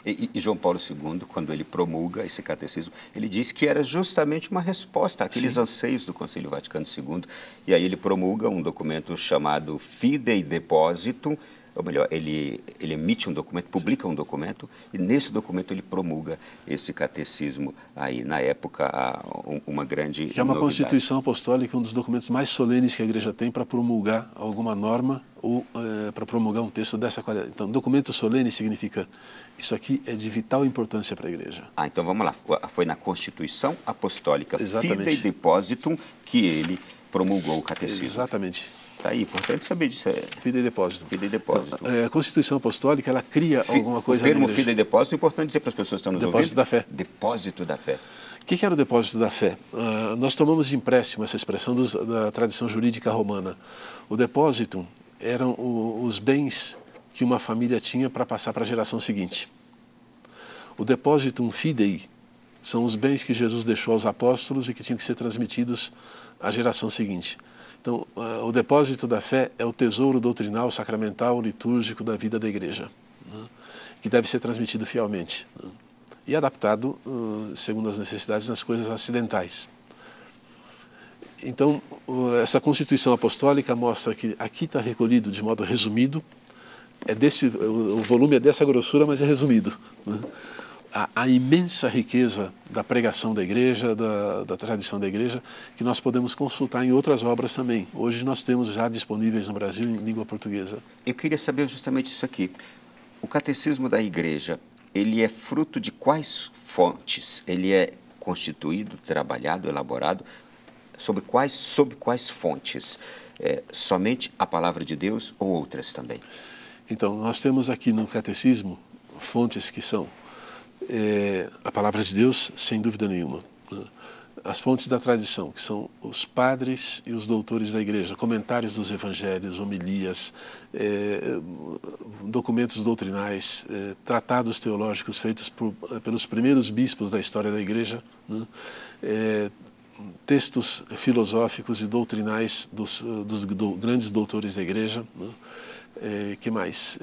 E João Paulo II, quando ele promulga esse catecismo, ele diz que era justamente uma resposta àqueles anseios do Concílio Vaticano II. E aí ele promulga um documento chamado Fidei Depositum, ou melhor, ele emite um documento, publica um documento, e nesse documento ele promulga esse catecismo aí, na época, uma grande que é uma novidade. Constituição Apostólica, um dos documentos mais solenes que a Igreja tem para promulgar alguma norma ou para promulgar um texto dessa qualidade. Então, documento solene significa isso aqui é de vital importância para a Igreja. Então vamos lá, foi na Constituição Apostólica Exatamente. Fidei Depositum que ele promulgou o catecismo. Exatamente. Tá aí, importante saber disso. Fidei Depositum. Fidei Depositum. Então, a Constituição Apostólica, ela cria alguma coisa na igreja. O termo Igreja. Fidei Depositum é importante dizer para as pessoas que estão nos ouvindo. Depósito da fé. Depósito da fé. O que era o depósito da fé? Nós tomamos de empréstimo essa expressão da tradição jurídica romana. O depósito eram os bens que uma família tinha para passar para a geração seguinte. O depositum fidei são os bens que Jesus deixou aos apóstolos e que tinham que ser transmitidos à geração seguinte. Então, o depósito da fé é o tesouro doutrinal, sacramental, litúrgico da vida da Igreja, né, que deve ser transmitido fielmente, né, e adaptado, segundo as necessidades, nas coisas acidentais. Então, essa Constituição Apostólica mostra que aqui está recolhido de modo resumido, o volume é dessa grossura, mas é resumido, né, a imensa riqueza da pregação da Igreja, da tradição da Igreja, que nós podemos consultar em outras obras também. Hoje nós temos já disponíveis no Brasil em língua portuguesa. Eu queria saber justamente isso aqui. O Catecismo da Igreja, ele é fruto de quais fontes? Ele é constituído, trabalhado, elaborado, sobre quais fontes? Somente a Palavra de Deus ou outras também? Então, nós temos aqui no Catecismo fontes que são a Palavra de Deus, sem dúvida nenhuma. As fontes da tradição, que são os padres e os doutores da Igreja, comentários dos evangelhos, homilias, documentos doutrinais, tratados teológicos feitos pelos primeiros bispos da história da Igreja, né? Textos filosóficos e doutrinais dos grandes doutores da Igreja, né? Que mais?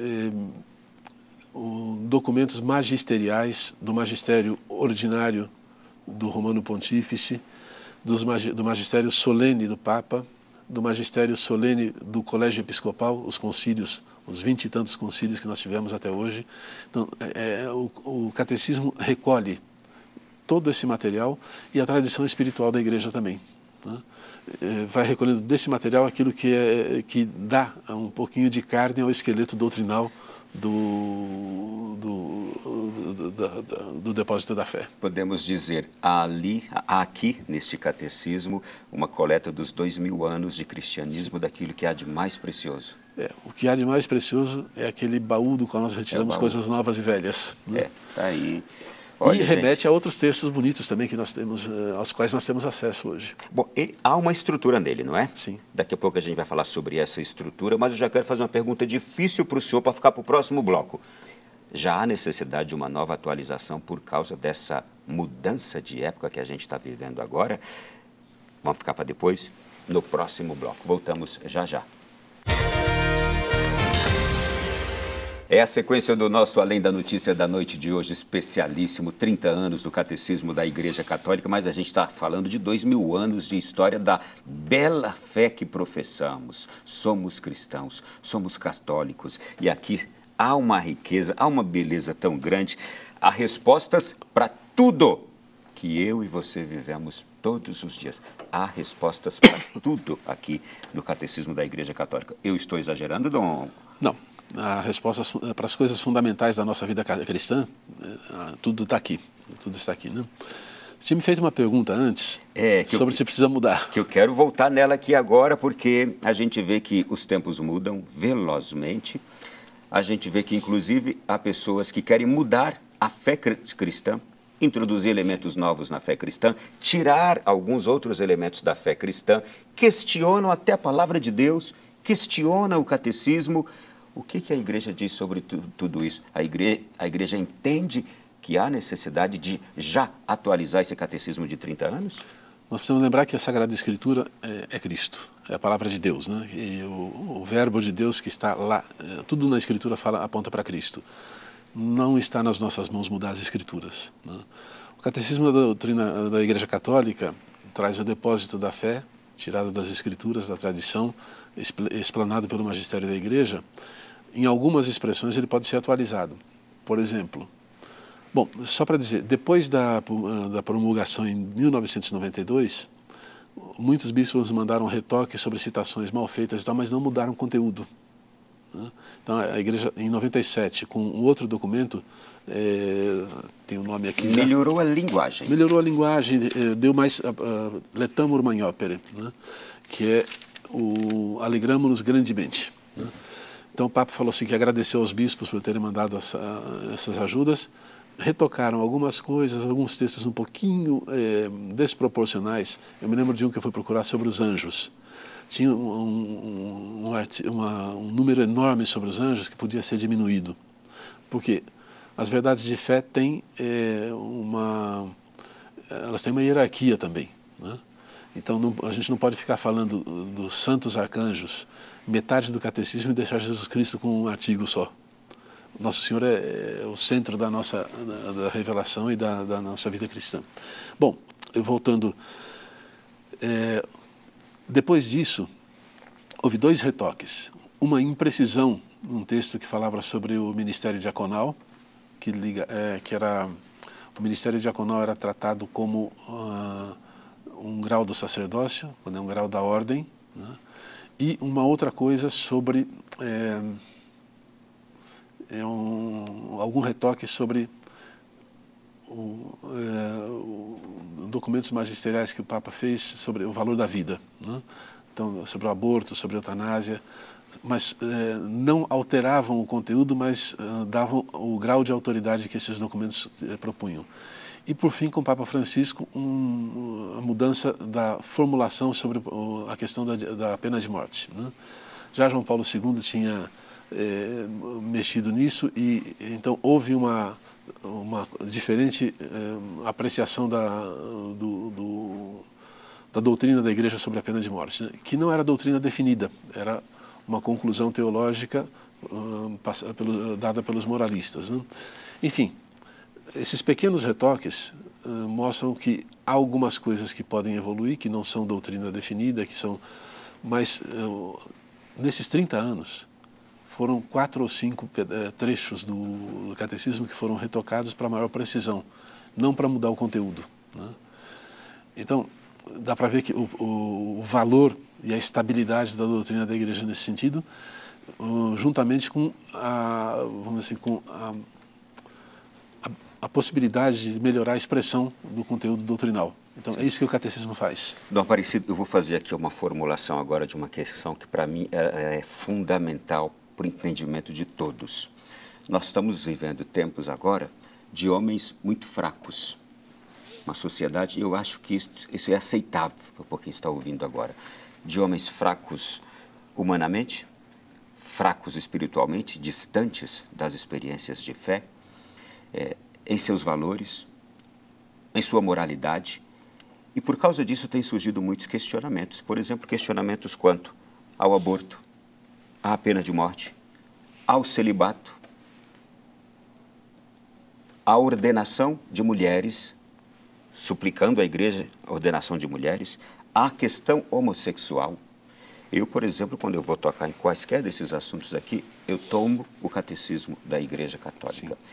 Documentos magisteriais do magistério ordinário do Romano Pontífice, do magistério solene do Papa, do magistério solene do Colégio Episcopal, os concílios, os 20 e tantos concílios que nós tivemos até hoje. Então, o catecismo recolhe todo esse material e a tradição espiritual da Igreja também, né? Vai recolhendo desse material aquilo que dá um pouquinho de carne ao esqueleto doutrinal do depósito da fé. Podemos dizer, aqui neste catecismo, uma coleta dos 2000 anos de cristianismo, daquilo que há de mais precioso. O que há de mais precioso é aquele baú do qual nós retiramos coisas novas e velhas, né? Tá aí. Olha, e remete a outros textos bonitos também que nós temos, aos quais nós temos acesso hoje. Bom, há uma estrutura nele, não é? Sim. Daqui a pouco a gente vai falar sobre essa estrutura, mas eu já quero fazer uma pergunta difícil para o senhor, para ficar para o próximo bloco. Já há necessidade de uma nova atualização por causa dessa mudança de época que a gente está vivendo agora? Vamos ficar para depois, no próximo bloco. Voltamos já já. É a sequência do nosso Além da Notícia da noite de hoje, especialíssimo, 30 anos do Catecismo da Igreja Católica, mas a gente está falando de 2000 anos de história da bela fé que professamos. Somos cristãos, somos católicos e aqui há uma riqueza, há uma beleza tão grande, há respostas para tudo que eu e você vivemos todos os dias. Há respostas para tudo aqui no Catecismo da Igreja Católica. Eu estou exagerando, Dom? Não. A resposta para as coisas fundamentais da nossa vida cristã, tudo está aqui, tudo está aqui, né? Você tinha me feito uma pergunta antes sobre se precisa mudar. Que eu quero voltar nela aqui agora, porque a gente vê que os tempos mudam velozmente. A gente vê que, inclusive, há pessoas que querem mudar a fé cristã, introduzir elementos novos na fé cristã, tirar alguns outros elementos da fé cristã, questionam até a palavra de Deus, questionam o catecismo. O que a Igreja diz sobre tudo isso? A igreja entende que há necessidade de já atualizar esse catecismo de 30 anos? Nós precisamos lembrar que a Sagrada Escritura é Cristo, é a palavra de Deus, né? E o verbo de Deus que está lá, tudo na Escritura aponta para Cristo. Não está nas nossas mãos mudar as Escrituras, né? O Catecismo da Doutrina da Igreja Católica traz o depósito da fé, tirado das Escrituras, da tradição, explanado pelo magistério da Igreja. Em algumas expressões ele pode ser atualizado. Por exemplo, bom, só para dizer, depois da promulgação em 1992, muitos bispos mandaram retoques sobre citações mal feitas e tal, mas não mudaram o conteúdo, né? Então a Igreja, em 97, com um outro documento, tem um nome aqui... Melhorou a linguagem. Melhorou a linguagem, deu mais Letam Urmam Opere, né? Que é o Alegramo-nos grandemente, né? Então o Papa falou assim que agradeceu aos bispos por terem mandado essas ajudas, retocaram algumas coisas, alguns textos um pouquinho desproporcionais. Eu me lembro de um que eu fui procurar sobre os anjos. Tinha um número enorme sobre os anjos que podia ser diminuído. Por quê? As verdades de fé têm elas têm uma hierarquia também, né? Então a gente não pode ficar falando dos santos arcanjos, metade do catecismo, e deixar Jesus Cristo com um artigo só. Nosso Senhor é o centro da nossa da revelação e da nossa vida cristã. Bom, voltando, depois disso, houve dois retoques. Uma imprecisão, um texto que falava sobre o ministério diaconal, que era o ministério diaconal era tratado como um grau do sacerdócio, quando é um grau da ordem, né? E uma outra coisa sobre algum retoque sobre documentos magisteriais que o Papa fez sobre o valor da vida, né? Então, sobre o aborto, sobre a eutanásia, mas não alteravam o conteúdo, mas davam o grau de autoridade que esses documentos propunham. E, por fim, com o Papa Francisco, a mudança da formulação sobre a questão da pena de morte, né? Já João Paulo II tinha mexido nisso e, então, houve uma diferente apreciação da doutrina da Igreja sobre a pena de morte, né? Que não era doutrina definida, era uma conclusão teológica dada pelos moralistas, né? Enfim, esses pequenos retoques mostram que há algumas coisas que podem evoluir, que não são doutrina definida, mas nesses 30 anos foram 4 ou 5 trechos do catecismo que foram retocados para maior precisão, não para mudar o conteúdo, né? Então, dá para ver que o valor e a estabilidade da doutrina da Igreja nesse sentido, juntamente com vamos dizer assim, com a possibilidade de melhorar a expressão do conteúdo doutrinal. Então, é isso que o catecismo faz. Dom Aparecido, eu vou fazer aqui uma formulação agora de uma questão que, para mim, é fundamental para o entendimento de todos. Nós estamos vivendo tempos agora de homens muito fracos. Uma sociedade, eu acho que isso é aceitável por quem está ouvindo agora, de homens fracos humanamente, fracos espiritualmente, distantes das experiências de fé, em seus valores, em sua moralidade, e por causa disso têm surgido muitos questionamentos. Por exemplo, questionamentos quanto ao aborto, à pena de morte, ao celibato, à ordenação de mulheres, suplicando à Igreja a ordenação de mulheres, à questão homossexual. Eu, por exemplo, quando eu vou tocar em quaisquer desses assuntos aqui, eu tomo o catecismo da Igreja Católica. Sim.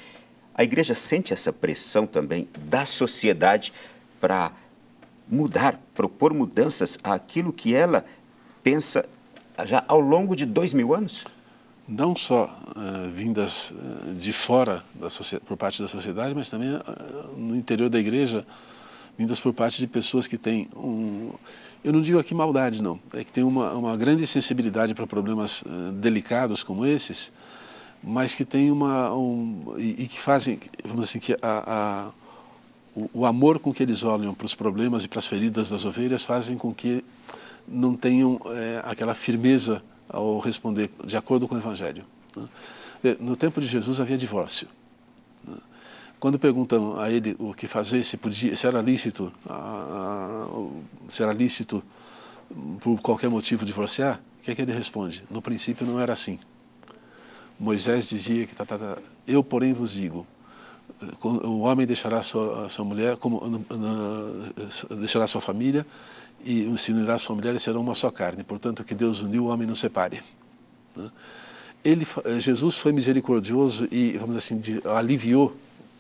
A Igreja sente essa pressão também da sociedade para mudar, propor mudanças àquilo que ela pensa já ao longo de 2000 anos? Não só vindas de fora por parte da sociedade, mas também no interior da Igreja, vindas por parte de pessoas que têm eu não digo aqui maldade, não, é que tem uma grande sensibilidade para problemas delicados como esses, mas que tem e que fazem, vamos dizer assim, que o amor com que eles olham para os problemas e para as feridas das ovelhas fazem com que não tenham aquela firmeza ao responder de acordo com o Evangelho, né? No tempo de Jesus havia divórcio, né? Quando perguntam a ele o que fazer, se era lícito, por qualquer motivo divorciar, o que é que ele responde? No princípio não era assim. Moisés dizia que eu porém vos digo, o homem deixará sua mulher, deixará sua família e se unirá sua mulher e serão uma só carne. Portanto, o que Deus uniu, o homem não separe. Jesus foi misericordioso e, vamos dizer assim, aliviou,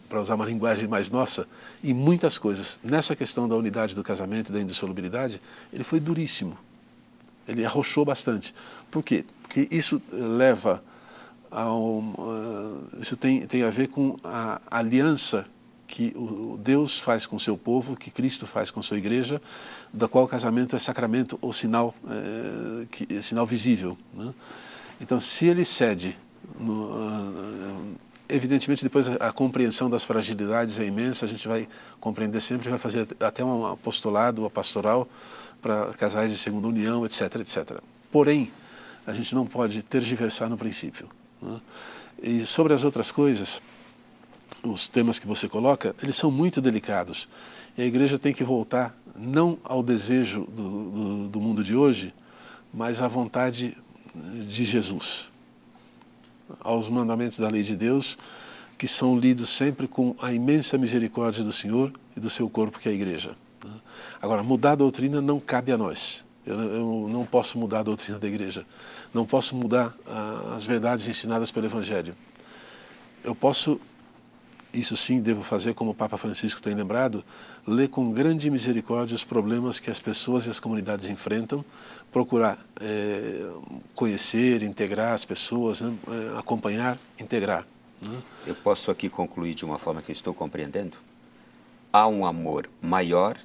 para usar uma linguagem mais nossa, em muitas coisas. Nessa questão da unidade do casamento e da indissolubilidade, ele foi duríssimo. Ele arrochou bastante. Por quê? Porque isso leva isso tem a ver com a aliança que o Deus faz com o seu povo, que Cristo faz com a sua igreja, da qual o casamento é sacramento ou sinal, sinal visível, né? Então, se ele cede, evidentemente depois a compreensão das fragilidades é imensa, a gente vai compreender sempre, vai fazer até um apostolado, uma pastoral para casais de segunda união, etc, etc. Porém, a gente não pode tergiversar no princípio, né? E sobre as outras coisas, os temas que você coloca, eles são muito delicados. E a igreja tem que voltar não ao desejo do mundo de hoje, mas à vontade de Jesus, aos mandamentos da lei de Deus, que são lidos sempre com a imensa misericórdia do Senhor e do seu corpo, que é a igreja. Agora, mudar a doutrina não cabe a nós. Eu não posso mudar a doutrina da igreja. Não posso mudar as verdades ensinadas pelo Evangelho. Eu posso, isso sim devo fazer, como o Papa Francisco tem lembrado, ler com grande misericórdia os problemas que as pessoas e as comunidades enfrentam, procurar conhecer, integrar as pessoas, né? Acompanhar, integrar, né? Eu posso aqui concluir de uma forma que eu estou compreendendo? Há um amor maior,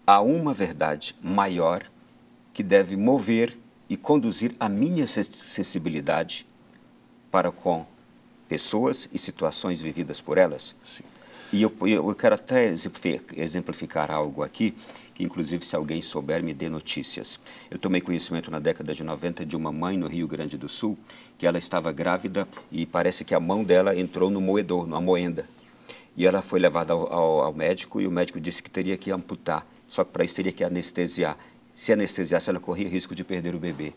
há uma verdade maior que deve mover e conduzir a minha sensibilidade para com pessoas e situações vividas por elas. Sim. E eu quero até exemplificar algo aqui, que inclusive se alguém souber me dê notícias. Eu tomei conhecimento na década de 90 de uma mãe no Rio Grande do Sul, que ela estava grávida e parece que a mão dela entrou no moedor, numa moenda. E ela foi levada ao médico e o médico disse que teria que amputar, só que para isso teria que anestesiar. Se anestesiasse, ela corria risco de perder o bebê.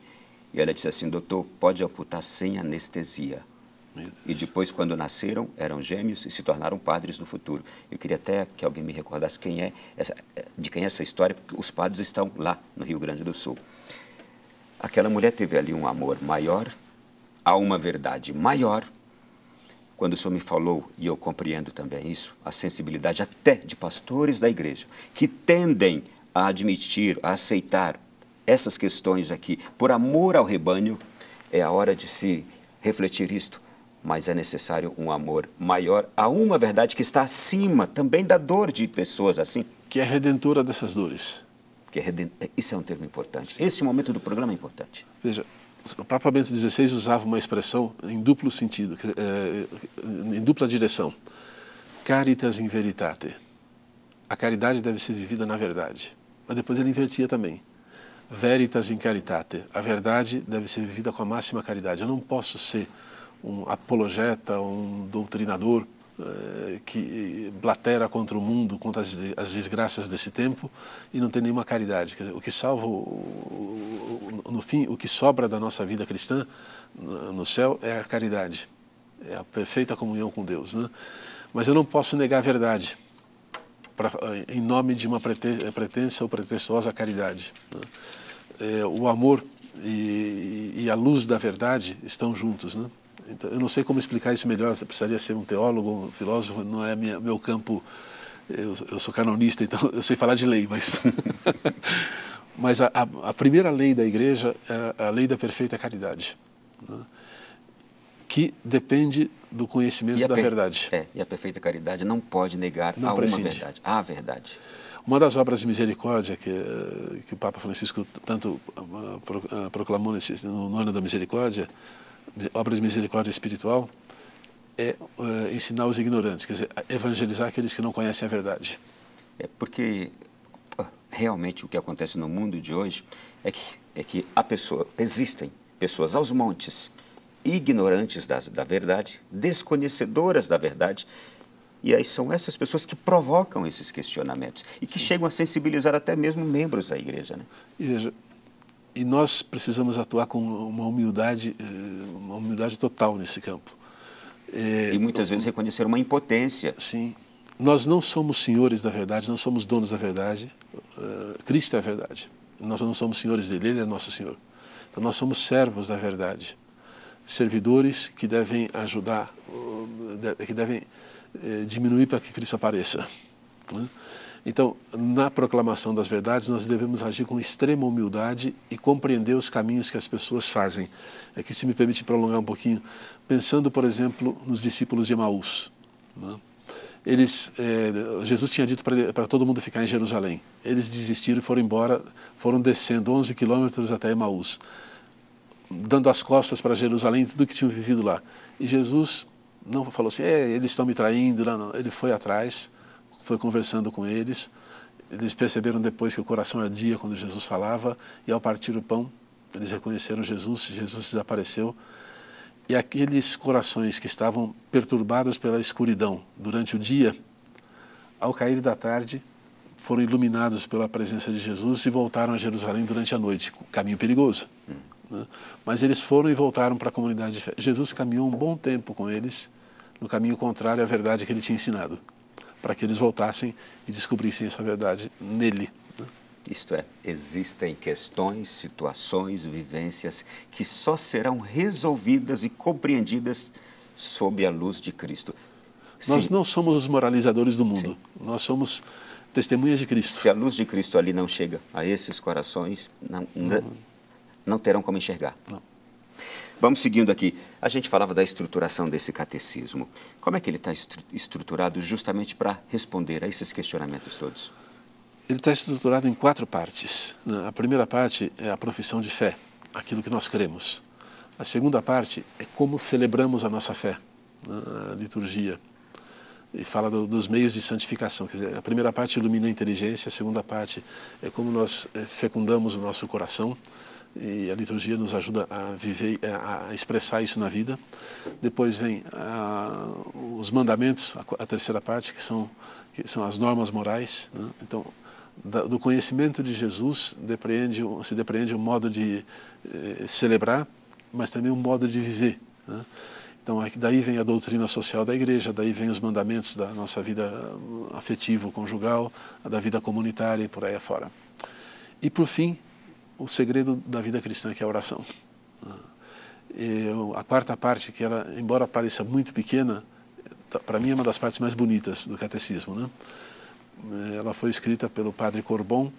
E ela disse assim: doutor, pode amputar sem anestesia. E depois, quando nasceram, eram gêmeos e se tornaram padres no futuro. Eu queria até que alguém me recordasse de quem é essa história, porque os padres estão lá no Rio Grande do Sul. Aquela mulher teve ali um amor maior, há uma verdade maior. Quando o senhor me falou, e eu compreendo também isso, a sensibilidade até de pastores da igreja, que tendem a admitir, a aceitar essas questões aqui, por amor ao rebanho, é a hora de se refletir isto. Mas é necessário um amor maior a uma verdade que está acima também da dor de pessoas assim. Que é redentora dessas dores. Isso é um termo importante. Sim. Esse momento do programa é importante. Veja, o Papa Bento XVI usava uma expressão em duplo sentido, em dupla direção. Caritas in veritate. A caridade deve ser vivida na verdade. Mas depois ele invertia também. Veritas in caritate. A verdade deve ser vivida com a máxima caridade. Eu não posso ser um apologeta, um doutrinador que blatera contra o mundo, contra as desgraças desse tempo e não tem nenhuma caridade. Quer dizer, o que salva, no fim, o que sobra da nossa vida cristã no céu é a caridade, é a perfeita comunhão com Deus, né? Mas eu não posso negar a verdade em nome de uma pretensa ou pretestuosa caridade, né? O amor e a luz da verdade estão juntos, né? Então, eu não sei como explicar isso melhor, eu precisaria ser um teólogo, um filósofo, não é meu campo, eu sou canonista, então eu sei falar de lei, mas a primeira lei da igreja é a lei da perfeita caridade, né? Que depende do conhecimento da verdade. E a perfeita caridade não pode negar a uma verdade, a verdade. Uma das obras de misericórdia que o Papa Francisco tanto proclamou no ano da misericórdia, obra de misericórdia espiritual, é ensinar os ignorantes, quer dizer, evangelizar aqueles que não conhecem a verdade. É porque realmente o que acontece no mundo de hoje é que existem pessoas aos montes, ignorantes da verdade, desconhecedoras da verdade, E aí são essas pessoas que provocam esses questionamentos e que chegam a sensibilizar até mesmo membros da igreja, né? E veja, e nós precisamos atuar com uma humildade total nesse campo. E muitas vezes reconhecer uma impotência. Sim. Nós não somos senhores da verdade, não somos donos da verdade. Cristo é a verdade. Nós não somos senhores dele, ele é nosso Senhor. Então nós somos servos da verdade. Servidores que devem ajudar, que devem diminuir para que Cristo apareça, né? Então, na proclamação das verdades, nós devemos agir com extrema humildade e compreender os caminhos que as pessoas fazem. Aqui, se me permite prolongar um pouquinho, pensando, por exemplo, nos discípulos de Emaús, né? Jesus tinha dito para todo mundo ficar em Jerusalém. Eles desistiram e foram embora, foram descendo 11 quilômetros até Emaús, dando as costas para Jerusalém, tudo que tinham vivido lá. E Jesus não falou assim, eles estão me traindo, não. Ele foi atrás, foi conversando com eles. Eles perceberam depois que o coração ardia quando Jesus falava, e ao partir o pão, eles reconheceram Jesus desapareceu. E aqueles corações que estavam perturbados pela escuridão durante o dia, ao cair da tarde, foram iluminados pela presença de Jesus e voltaram a Jerusalém durante a noite, caminho perigoso, né? Mas eles foram e voltaram para a comunidade de fé. Jesus caminhou um bom tempo com eles, no caminho contrário à verdade que ele tinha ensinado, para que eles voltassem e descobrissem essa verdade nele, né? Isto é, existem questões, situações, vivências que só serão resolvidas e compreendidas sob a luz de Cristo. Nós não somos os moralizadores do mundo, nós somos testemunhas de Cristo. Se a luz de Cristo ali não chega a esses corações, não terão como enxergar. Não. Vamos seguindo aqui. A gente falava da estruturação desse catecismo. Como é que ele está estruturado justamente para responder a esses questionamentos todos? Ele está estruturado em 4 partes. A primeira parte é a profissão de fé, aquilo que nós cremos. A segunda parte é como celebramos a nossa fé, a liturgia. E fala dos meios de santificação. Quer dizer, a primeira parte ilumina a inteligência, a segunda parte é como nós fecundamos o nosso coração, e a liturgia nos ajuda a viver, a expressar isso na vida. Depois vem os mandamentos, a terceira parte, que são as normas morais, né? Então, do conhecimento de Jesus se depreende um modo de celebrar, mas também um modo de viver, né? Então, daí vem a doutrina social da igreja, daí vem os mandamentos da nossa vida afetivo-conjugal, da vida comunitária e por aí afora. E, por fim, o segredo da vida cristã, que é a oração. A quarta parte, que ela, embora pareça muito pequena, para mim é uma das partes mais bonitas do catecismo, né? Ela foi escrita pelo padre Corbon,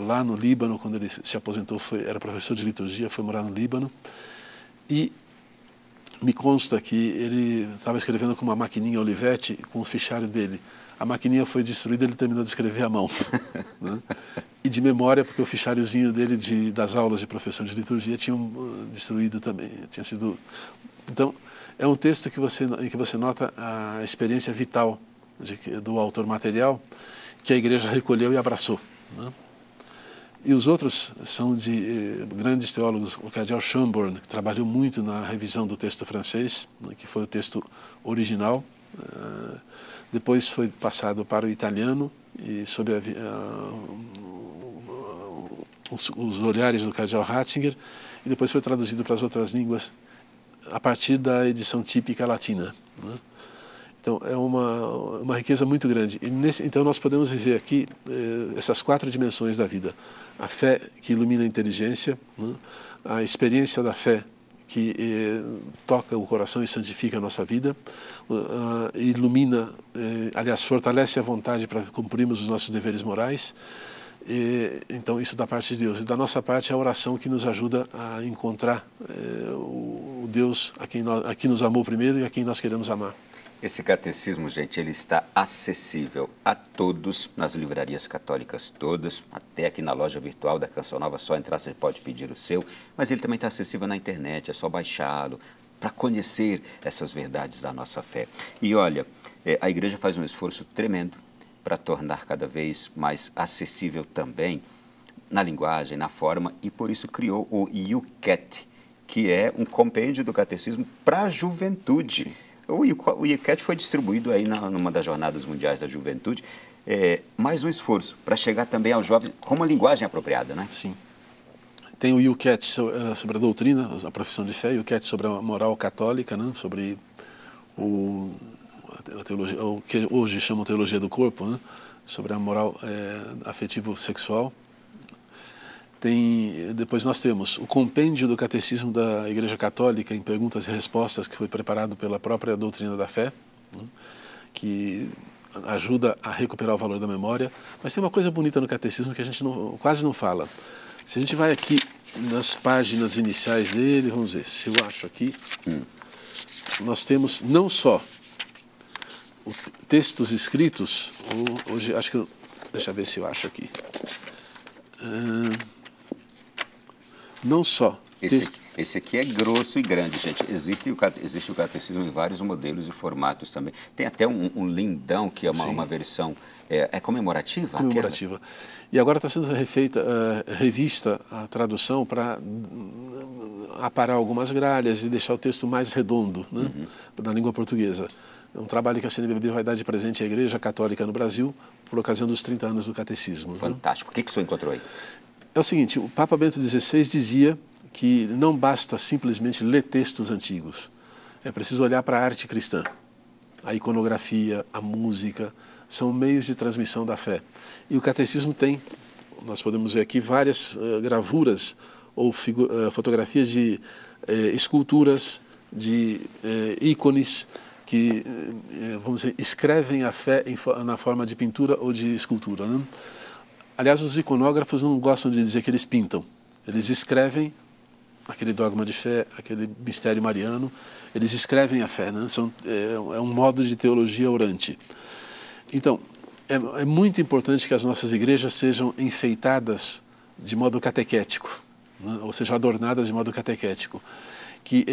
lá no Líbano, quando ele se aposentou, era professor de liturgia, foi morar no Líbano, e me consta que ele estava escrevendo com uma maquininha Olivetti, com o fichário dele. A maquininha foi destruída, ele terminou de escrever à mão, né? E de memória, porque o ficháriozinho dele das aulas de professor de liturgia tinham destruído também, tinha sido... Então, é um texto em que você nota a experiência vital do autor material, que a igreja recolheu e abraçou, né? E os outros são de grandes teólogos, o cardeal Schönborn, que trabalhou muito na revisão do texto francês, né, que foi o texto original. Depois foi passado para o italiano, e sob os olhares do cardeal Ratzinger, e depois foi traduzido para as outras línguas a partir da edição típica latina, né? Então, é uma riqueza muito grande. Então, nós podemos viver aqui essas 4 dimensões da vida. A fé que ilumina a inteligência, né? A experiência da fé que toca o coração e santifica a nossa vida, ilumina, aliás, fortalece a vontade para cumprirmos os nossos deveres morais. Então, isso da parte de Deus. E da nossa parte, a oração que nos ajuda a encontrar o Deus a quem nos amou primeiro e a quem nós queremos amar. Esse catecismo, gente, ele está acessível a todos nas livrarias católicas todas, até aqui na loja virtual da Canção Nova, só entrar, você pode pedir o seu, mas ele também está acessível na internet, é só baixá-lo, para conhecer essas verdades da nossa fé. E olha, a igreja faz um esforço tremendo para tornar cada vez mais acessível também na linguagem, na forma, e por isso criou o YouCat, que é um compêndio do catecismo para a juventude. Sim. O YouCat foi distribuído aí numa das Jornadas Mundiais da Juventude. Mais um esforço para chegar também aos jovens com uma linguagem apropriada, né? Sim. Tem o YouCat sobre a doutrina, a profissão de fé, o YouCat sobre a moral católica, né? Sobre a teologia, o que hoje chamam teologia do corpo, né? Sobre a moral afetivo-sexual. Depois nós temos o compêndio do Catecismo da Igreja Católica em perguntas e respostas, que foi preparado pela própria doutrina da fé, né? Que ajuda a recuperar o valor da memória. Mas tem uma coisa bonita no Catecismo que a gente quase não fala. Se a gente vai aqui nas páginas iniciais dele, vamos ver se eu acho aqui, nós temos não só textos escritos, hoje acho que, deixa eu ver se eu acho aqui, não só... Esse aqui é grosso e grande, gente. Existe o catecismo em vários modelos e formatos também. Tem até um lindão, que é uma versão comemorativa. Comemorativa. E agora está sendo revista a tradução para aparar algumas gralhas e deixar o texto mais redondo, né, na língua portuguesa. É um trabalho que a CNBB vai dar de presente à Igreja Católica no Brasil por ocasião dos 30 anos do catecismo. Fantástico. Né? O que o senhor encontrou aí? É o seguinte, o Papa Bento XVI dizia que não basta simplesmente ler textos antigos. É preciso olhar para a arte cristã. A iconografia, a música, são meios de transmissão da fé. E o catecismo tem, nós podemos ver aqui, várias gravuras ou fotografias de esculturas, de ícones que, vamos dizer, escrevem a fé na forma de pintura ou de escultura, né? Aliás, os iconógrafos não gostam de dizer que eles pintam. Eles escrevem aquele dogma de fé, aquele mistério mariano, eles escrevem a fé, né? É um modo de teologia orante. Então, é muito importante que as nossas igrejas sejam enfeitadas de modo catequético, né? Ou seja, adornadas de modo catequético. Que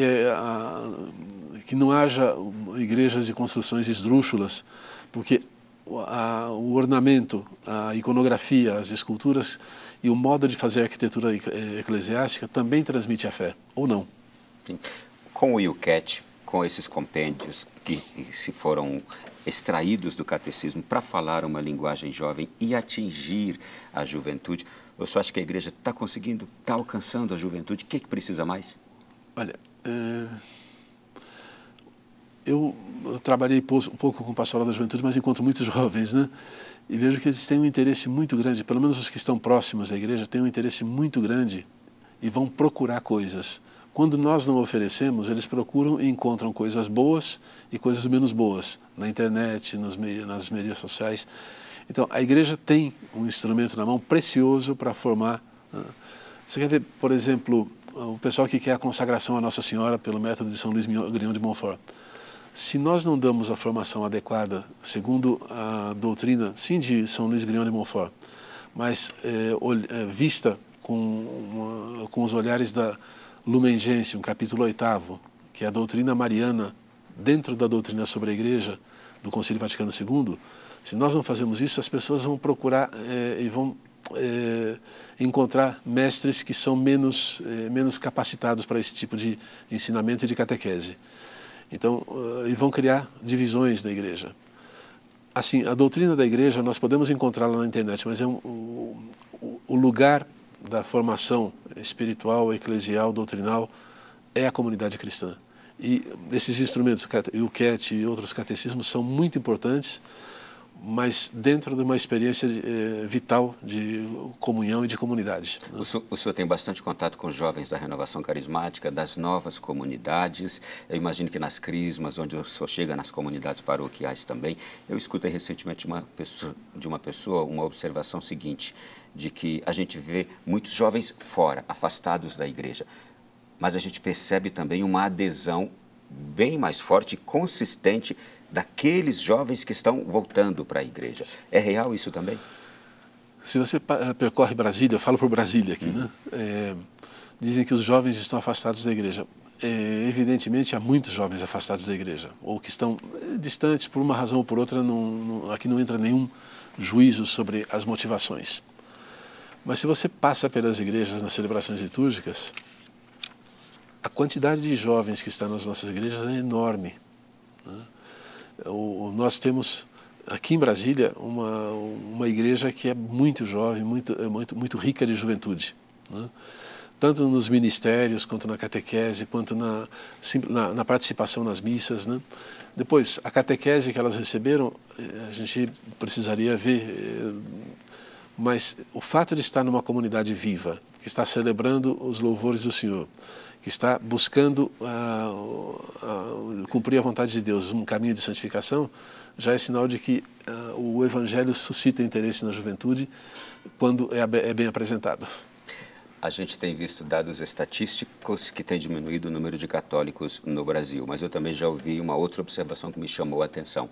não haja igrejas e construções esdrúxulas, porque o ornamento, a iconografia, as esculturas e o modo de fazer a arquitetura eclesiástica também transmite a fé, ou não. Sim. Com o YouCat, com esses compêndios que se foram extraídos do catecismo para falar uma linguagem jovem e atingir a juventude, eu só acho que a igreja está conseguindo, está alcançando a juventude. O que precisa mais? Olha, eu trabalhei um pouco com o pastoral da juventude, mas encontro muitos jovens, né? E vejo que eles têm um interesse muito grande, pelo menos os que estão próximos da igreja, têm um interesse muito grande e vão procurar coisas. Quando nós não oferecemos, eles procuram e encontram coisas boas e coisas menos boas, na internet, nas mídias sociais. Então, a igreja tem um instrumento na mão precioso para formar. Você quer ver, por exemplo, o pessoal que quer a consagração à Nossa Senhora pelo método de São Luís Grignion de Montfort. Se nós não damos a formação adequada, segundo a doutrina, sim, de São Luís Grignion de Montfort, mas vista com os olhares da Lumen Gentium, capítulo 8º, que é a doutrina mariana dentro da doutrina sobre a Igreja do Concílio Vaticano II, se nós não fazemos isso, as pessoas vão procurar e vão encontrar mestres que são menos capacitados para esse tipo de ensinamento e de catequese. Então, e vão criar divisões na igreja. Assim, a doutrina da igreja nós podemos encontrá-la na internet, mas o lugar da formação espiritual, eclesial, doutrinal é a comunidade cristã. E esses instrumentos, o YouCat e outros catecismos, são muito importantes, mas dentro de uma experiência vital de comunhão e de comunidade. O senhor tem bastante contato com os jovens da Renovação Carismática, das novas comunidades. Eu imagino que nas crismas, onde o senhor chega, nas comunidades paroquiais também. Eu escutei recentemente de uma pessoa uma observação seguinte, de que a gente vê muitos jovens fora, afastados da igreja, mas a gente percebe também uma adesão bem mais forte e consistente daqueles jovens que estão voltando para a igreja. É real isso também? Se você percorre Brasília, eu falo por Brasília aqui, né? Dizem que os jovens estão afastados da igreja. Evidentemente, há muitos jovens afastados da igreja, ou que estão distantes por uma razão ou por outra. Aqui não entra nenhum juízo sobre as motivações. Mas se você passa pelas igrejas nas celebrações litúrgicas, a quantidade de jovens que estão nas nossas igrejas é enorme. né? Nós temos aqui em Brasília uma igreja que é muito jovem, muito rica de juventude, né? Tanto nos ministérios, quanto na catequese, quanto na participação nas missas, né? Depois, a catequese que elas receberam, a gente precisaria ver, mas o fato de estar numa comunidade viva, que está celebrando os louvores do Senhor, que está buscando cumprir a vontade de Deus, um caminho de santificação, já é sinal de que o Evangelho suscita interesse na juventude quando é bem apresentado. A gente tem visto dados estatísticos que tem diminuído o número de católicos no Brasil, mas eu também já ouvi uma outra observação que me chamou a atenção.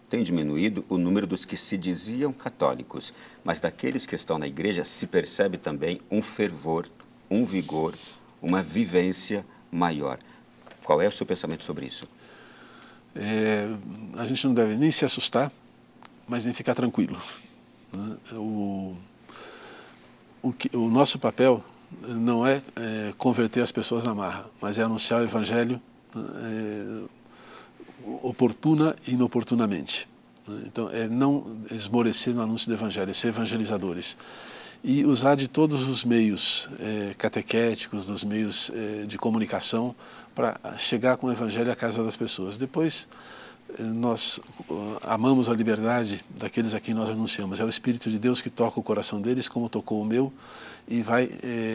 Tem diminuído o número dos que se diziam católicos, mas daqueles que estão na igreja se percebe também um fervor, um vigor, uma vivência maior. Qual é o seu pensamento sobre isso? A gente não deve nem se assustar, mas nem ficar tranquilo, né? O nosso papel não é converter as pessoas na marra, mas é anunciar o Evangelho oportuna e inoportunamente. Então, é não esmorecer no anúncio do Evangelho, é ser evangelizadores. E usar de todos os meios catequéticos, dos meios de comunicação, para chegar com o Evangelho à casa das pessoas. Depois, nós amamos a liberdade daqueles a quem nós anunciamos. É o Espírito de Deus que toca o coração deles, como tocou o meu, e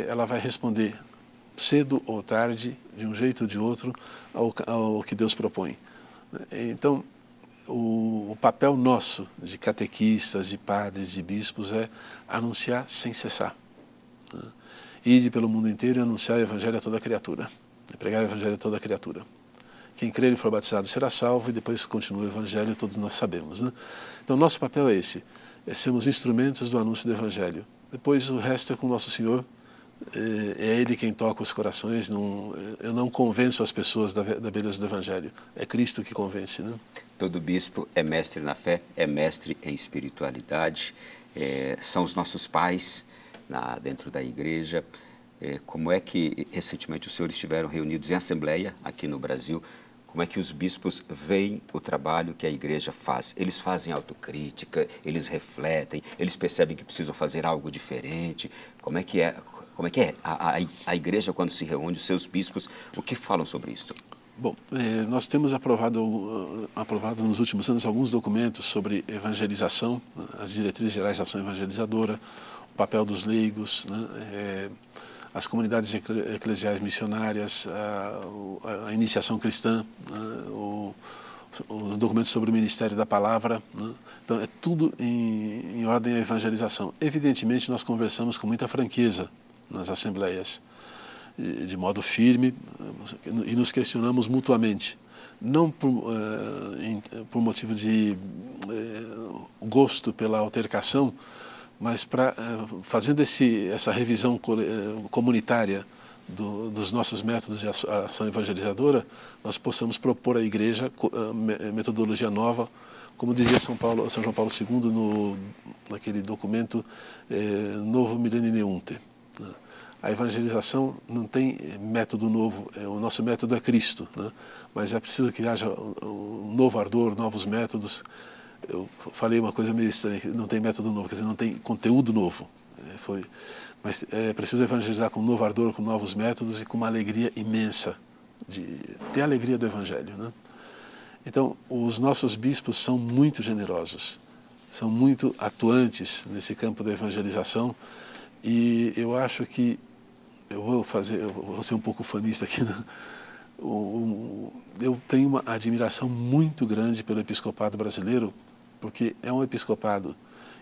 ela vai responder cedo ou tarde, de um jeito ou de outro, ao que Deus propõe. Então, o papel nosso, de catequistas, de padres, de bispos, é anunciar sem cessar. Ide pelo mundo inteiro e anunciar o Evangelho a toda criatura. Pregar o Evangelho a toda criatura. Quem crer e for batizado será salvo, e depois continua o Evangelho, todos nós sabemos, né? Então, nosso papel é esse, é sermos instrumentos do anúncio do Evangelho. Depois, o resto é com o nosso Senhor, é Ele quem toca os corações. Eu não convenço as pessoas da beleza do Evangelho, é Cristo que convence, né? Todo bispo é mestre na fé, é mestre em espiritualidade, são os nossos pais dentro da igreja. Como é que, recentemente, os senhores estiveram reunidos em assembleia aqui no Brasil? Como é que os bispos veem o trabalho que a igreja faz? Eles fazem autocrítica, eles refletem, eles percebem que precisam fazer algo diferente? Como é que é a igreja quando se reúne, os seus bispos, o que falam sobre isso? Bom, nós temos aprovado nos últimos anos alguns documentos sobre evangelização, as diretrizes gerais da ação evangelizadora, o papel dos leigos, né? As comunidades eclesiais missionárias, a iniciação cristã, os documentos sobre o ministério da palavra, né? Então, é tudo em ordem à evangelização. Evidentemente, nós conversamos com muita franqueza nas assembleias, de modo firme, e nos questionamos mutuamente. Não por motivo de gosto pela altercação, mas fazendo essa revisão comunitária dos nossos métodos de ação evangelizadora, nós possamos propor à igreja metodologia nova, como dizia São João Paulo II naquele documento Novo Millennium Neunte. A evangelização não tem método novo, o nosso método é Cristo, né? Mas é preciso que haja um novo ardor, novos métodos. Eu falei uma coisa meio estranha, não tem método novo, quer dizer, não tem conteúdo novo. Mas é preciso evangelizar com novo ardor, com novos métodos e com uma alegria imensa, de ter a alegria do Evangelho, né? Então, os nossos bispos são muito generosos, são muito atuantes nesse campo da evangelização, e eu acho que, eu vou ser um pouco fanista aqui, né? Eu tenho uma admiração muito grande pelo episcopado brasileiro, porque é um episcopado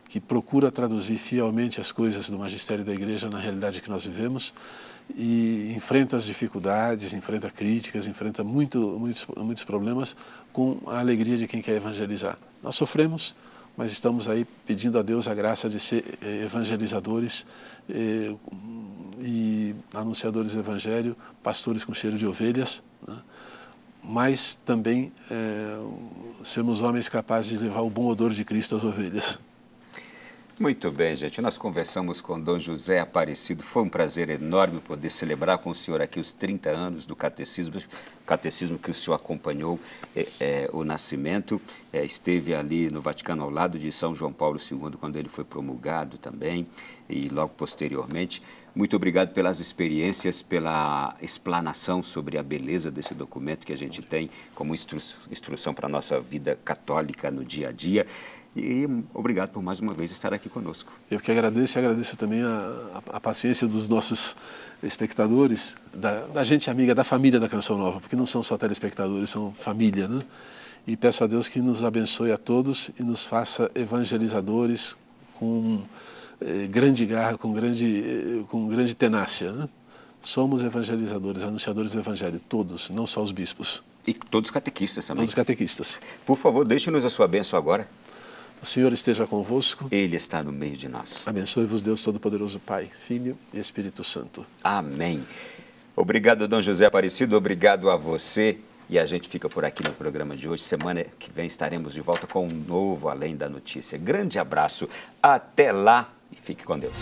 que procura traduzir fielmente as coisas do magistério da igreja na realidade que nós vivemos, e enfrenta as dificuldades, enfrenta críticas, enfrenta muitos problemas com a alegria de quem quer evangelizar. Nós sofremos, mas estamos aí pedindo a Deus a graça de ser evangelizadores e anunciadores do Evangelho, pastores com cheiro de ovelhas, né? Mas também sermos homens capazes de levar o bom odor de Cristo às ovelhas. Muito bem, gente. Nós conversamos com Dom José Aparecido. Foi um prazer enorme poder celebrar com o senhor aqui os 30 anos do catecismo que o senhor acompanhou o nascimento. Esteve ali no Vaticano ao lado de São João Paulo II, quando ele foi promulgado também, e logo posteriormente. Muito obrigado pelas experiências, pela explanação sobre a beleza desse documento que a gente tem como instrução para a nossa vida católica no dia a dia. E obrigado por mais uma vez estar aqui conosco. Eu que agradeço e agradeço também a paciência dos nossos espectadores, da gente amiga, da família da Canção Nova, porque não são só telespectadores, são família, né? E peço a Deus que nos abençoe a todos e nos faça evangelizadores com grande garra, com grande tenácia, né? Somos evangelizadores, anunciadores do Evangelho, todos, não só os bispos. E todos catequistas também. Todos catequistas. Por favor, deixe-nos a sua bênção agora. O Senhor esteja convosco. Ele está no meio de nós. Abençoe-vos Deus Todo-Poderoso, Pai, Filho e Espírito Santo. Amém. Obrigado, Dom José Aparecido. Obrigado a você. E a gente fica por aqui no programa de hoje. Semana que vem estaremos de volta com um novo Além da Notícia. Grande abraço. Até lá e fique com Deus.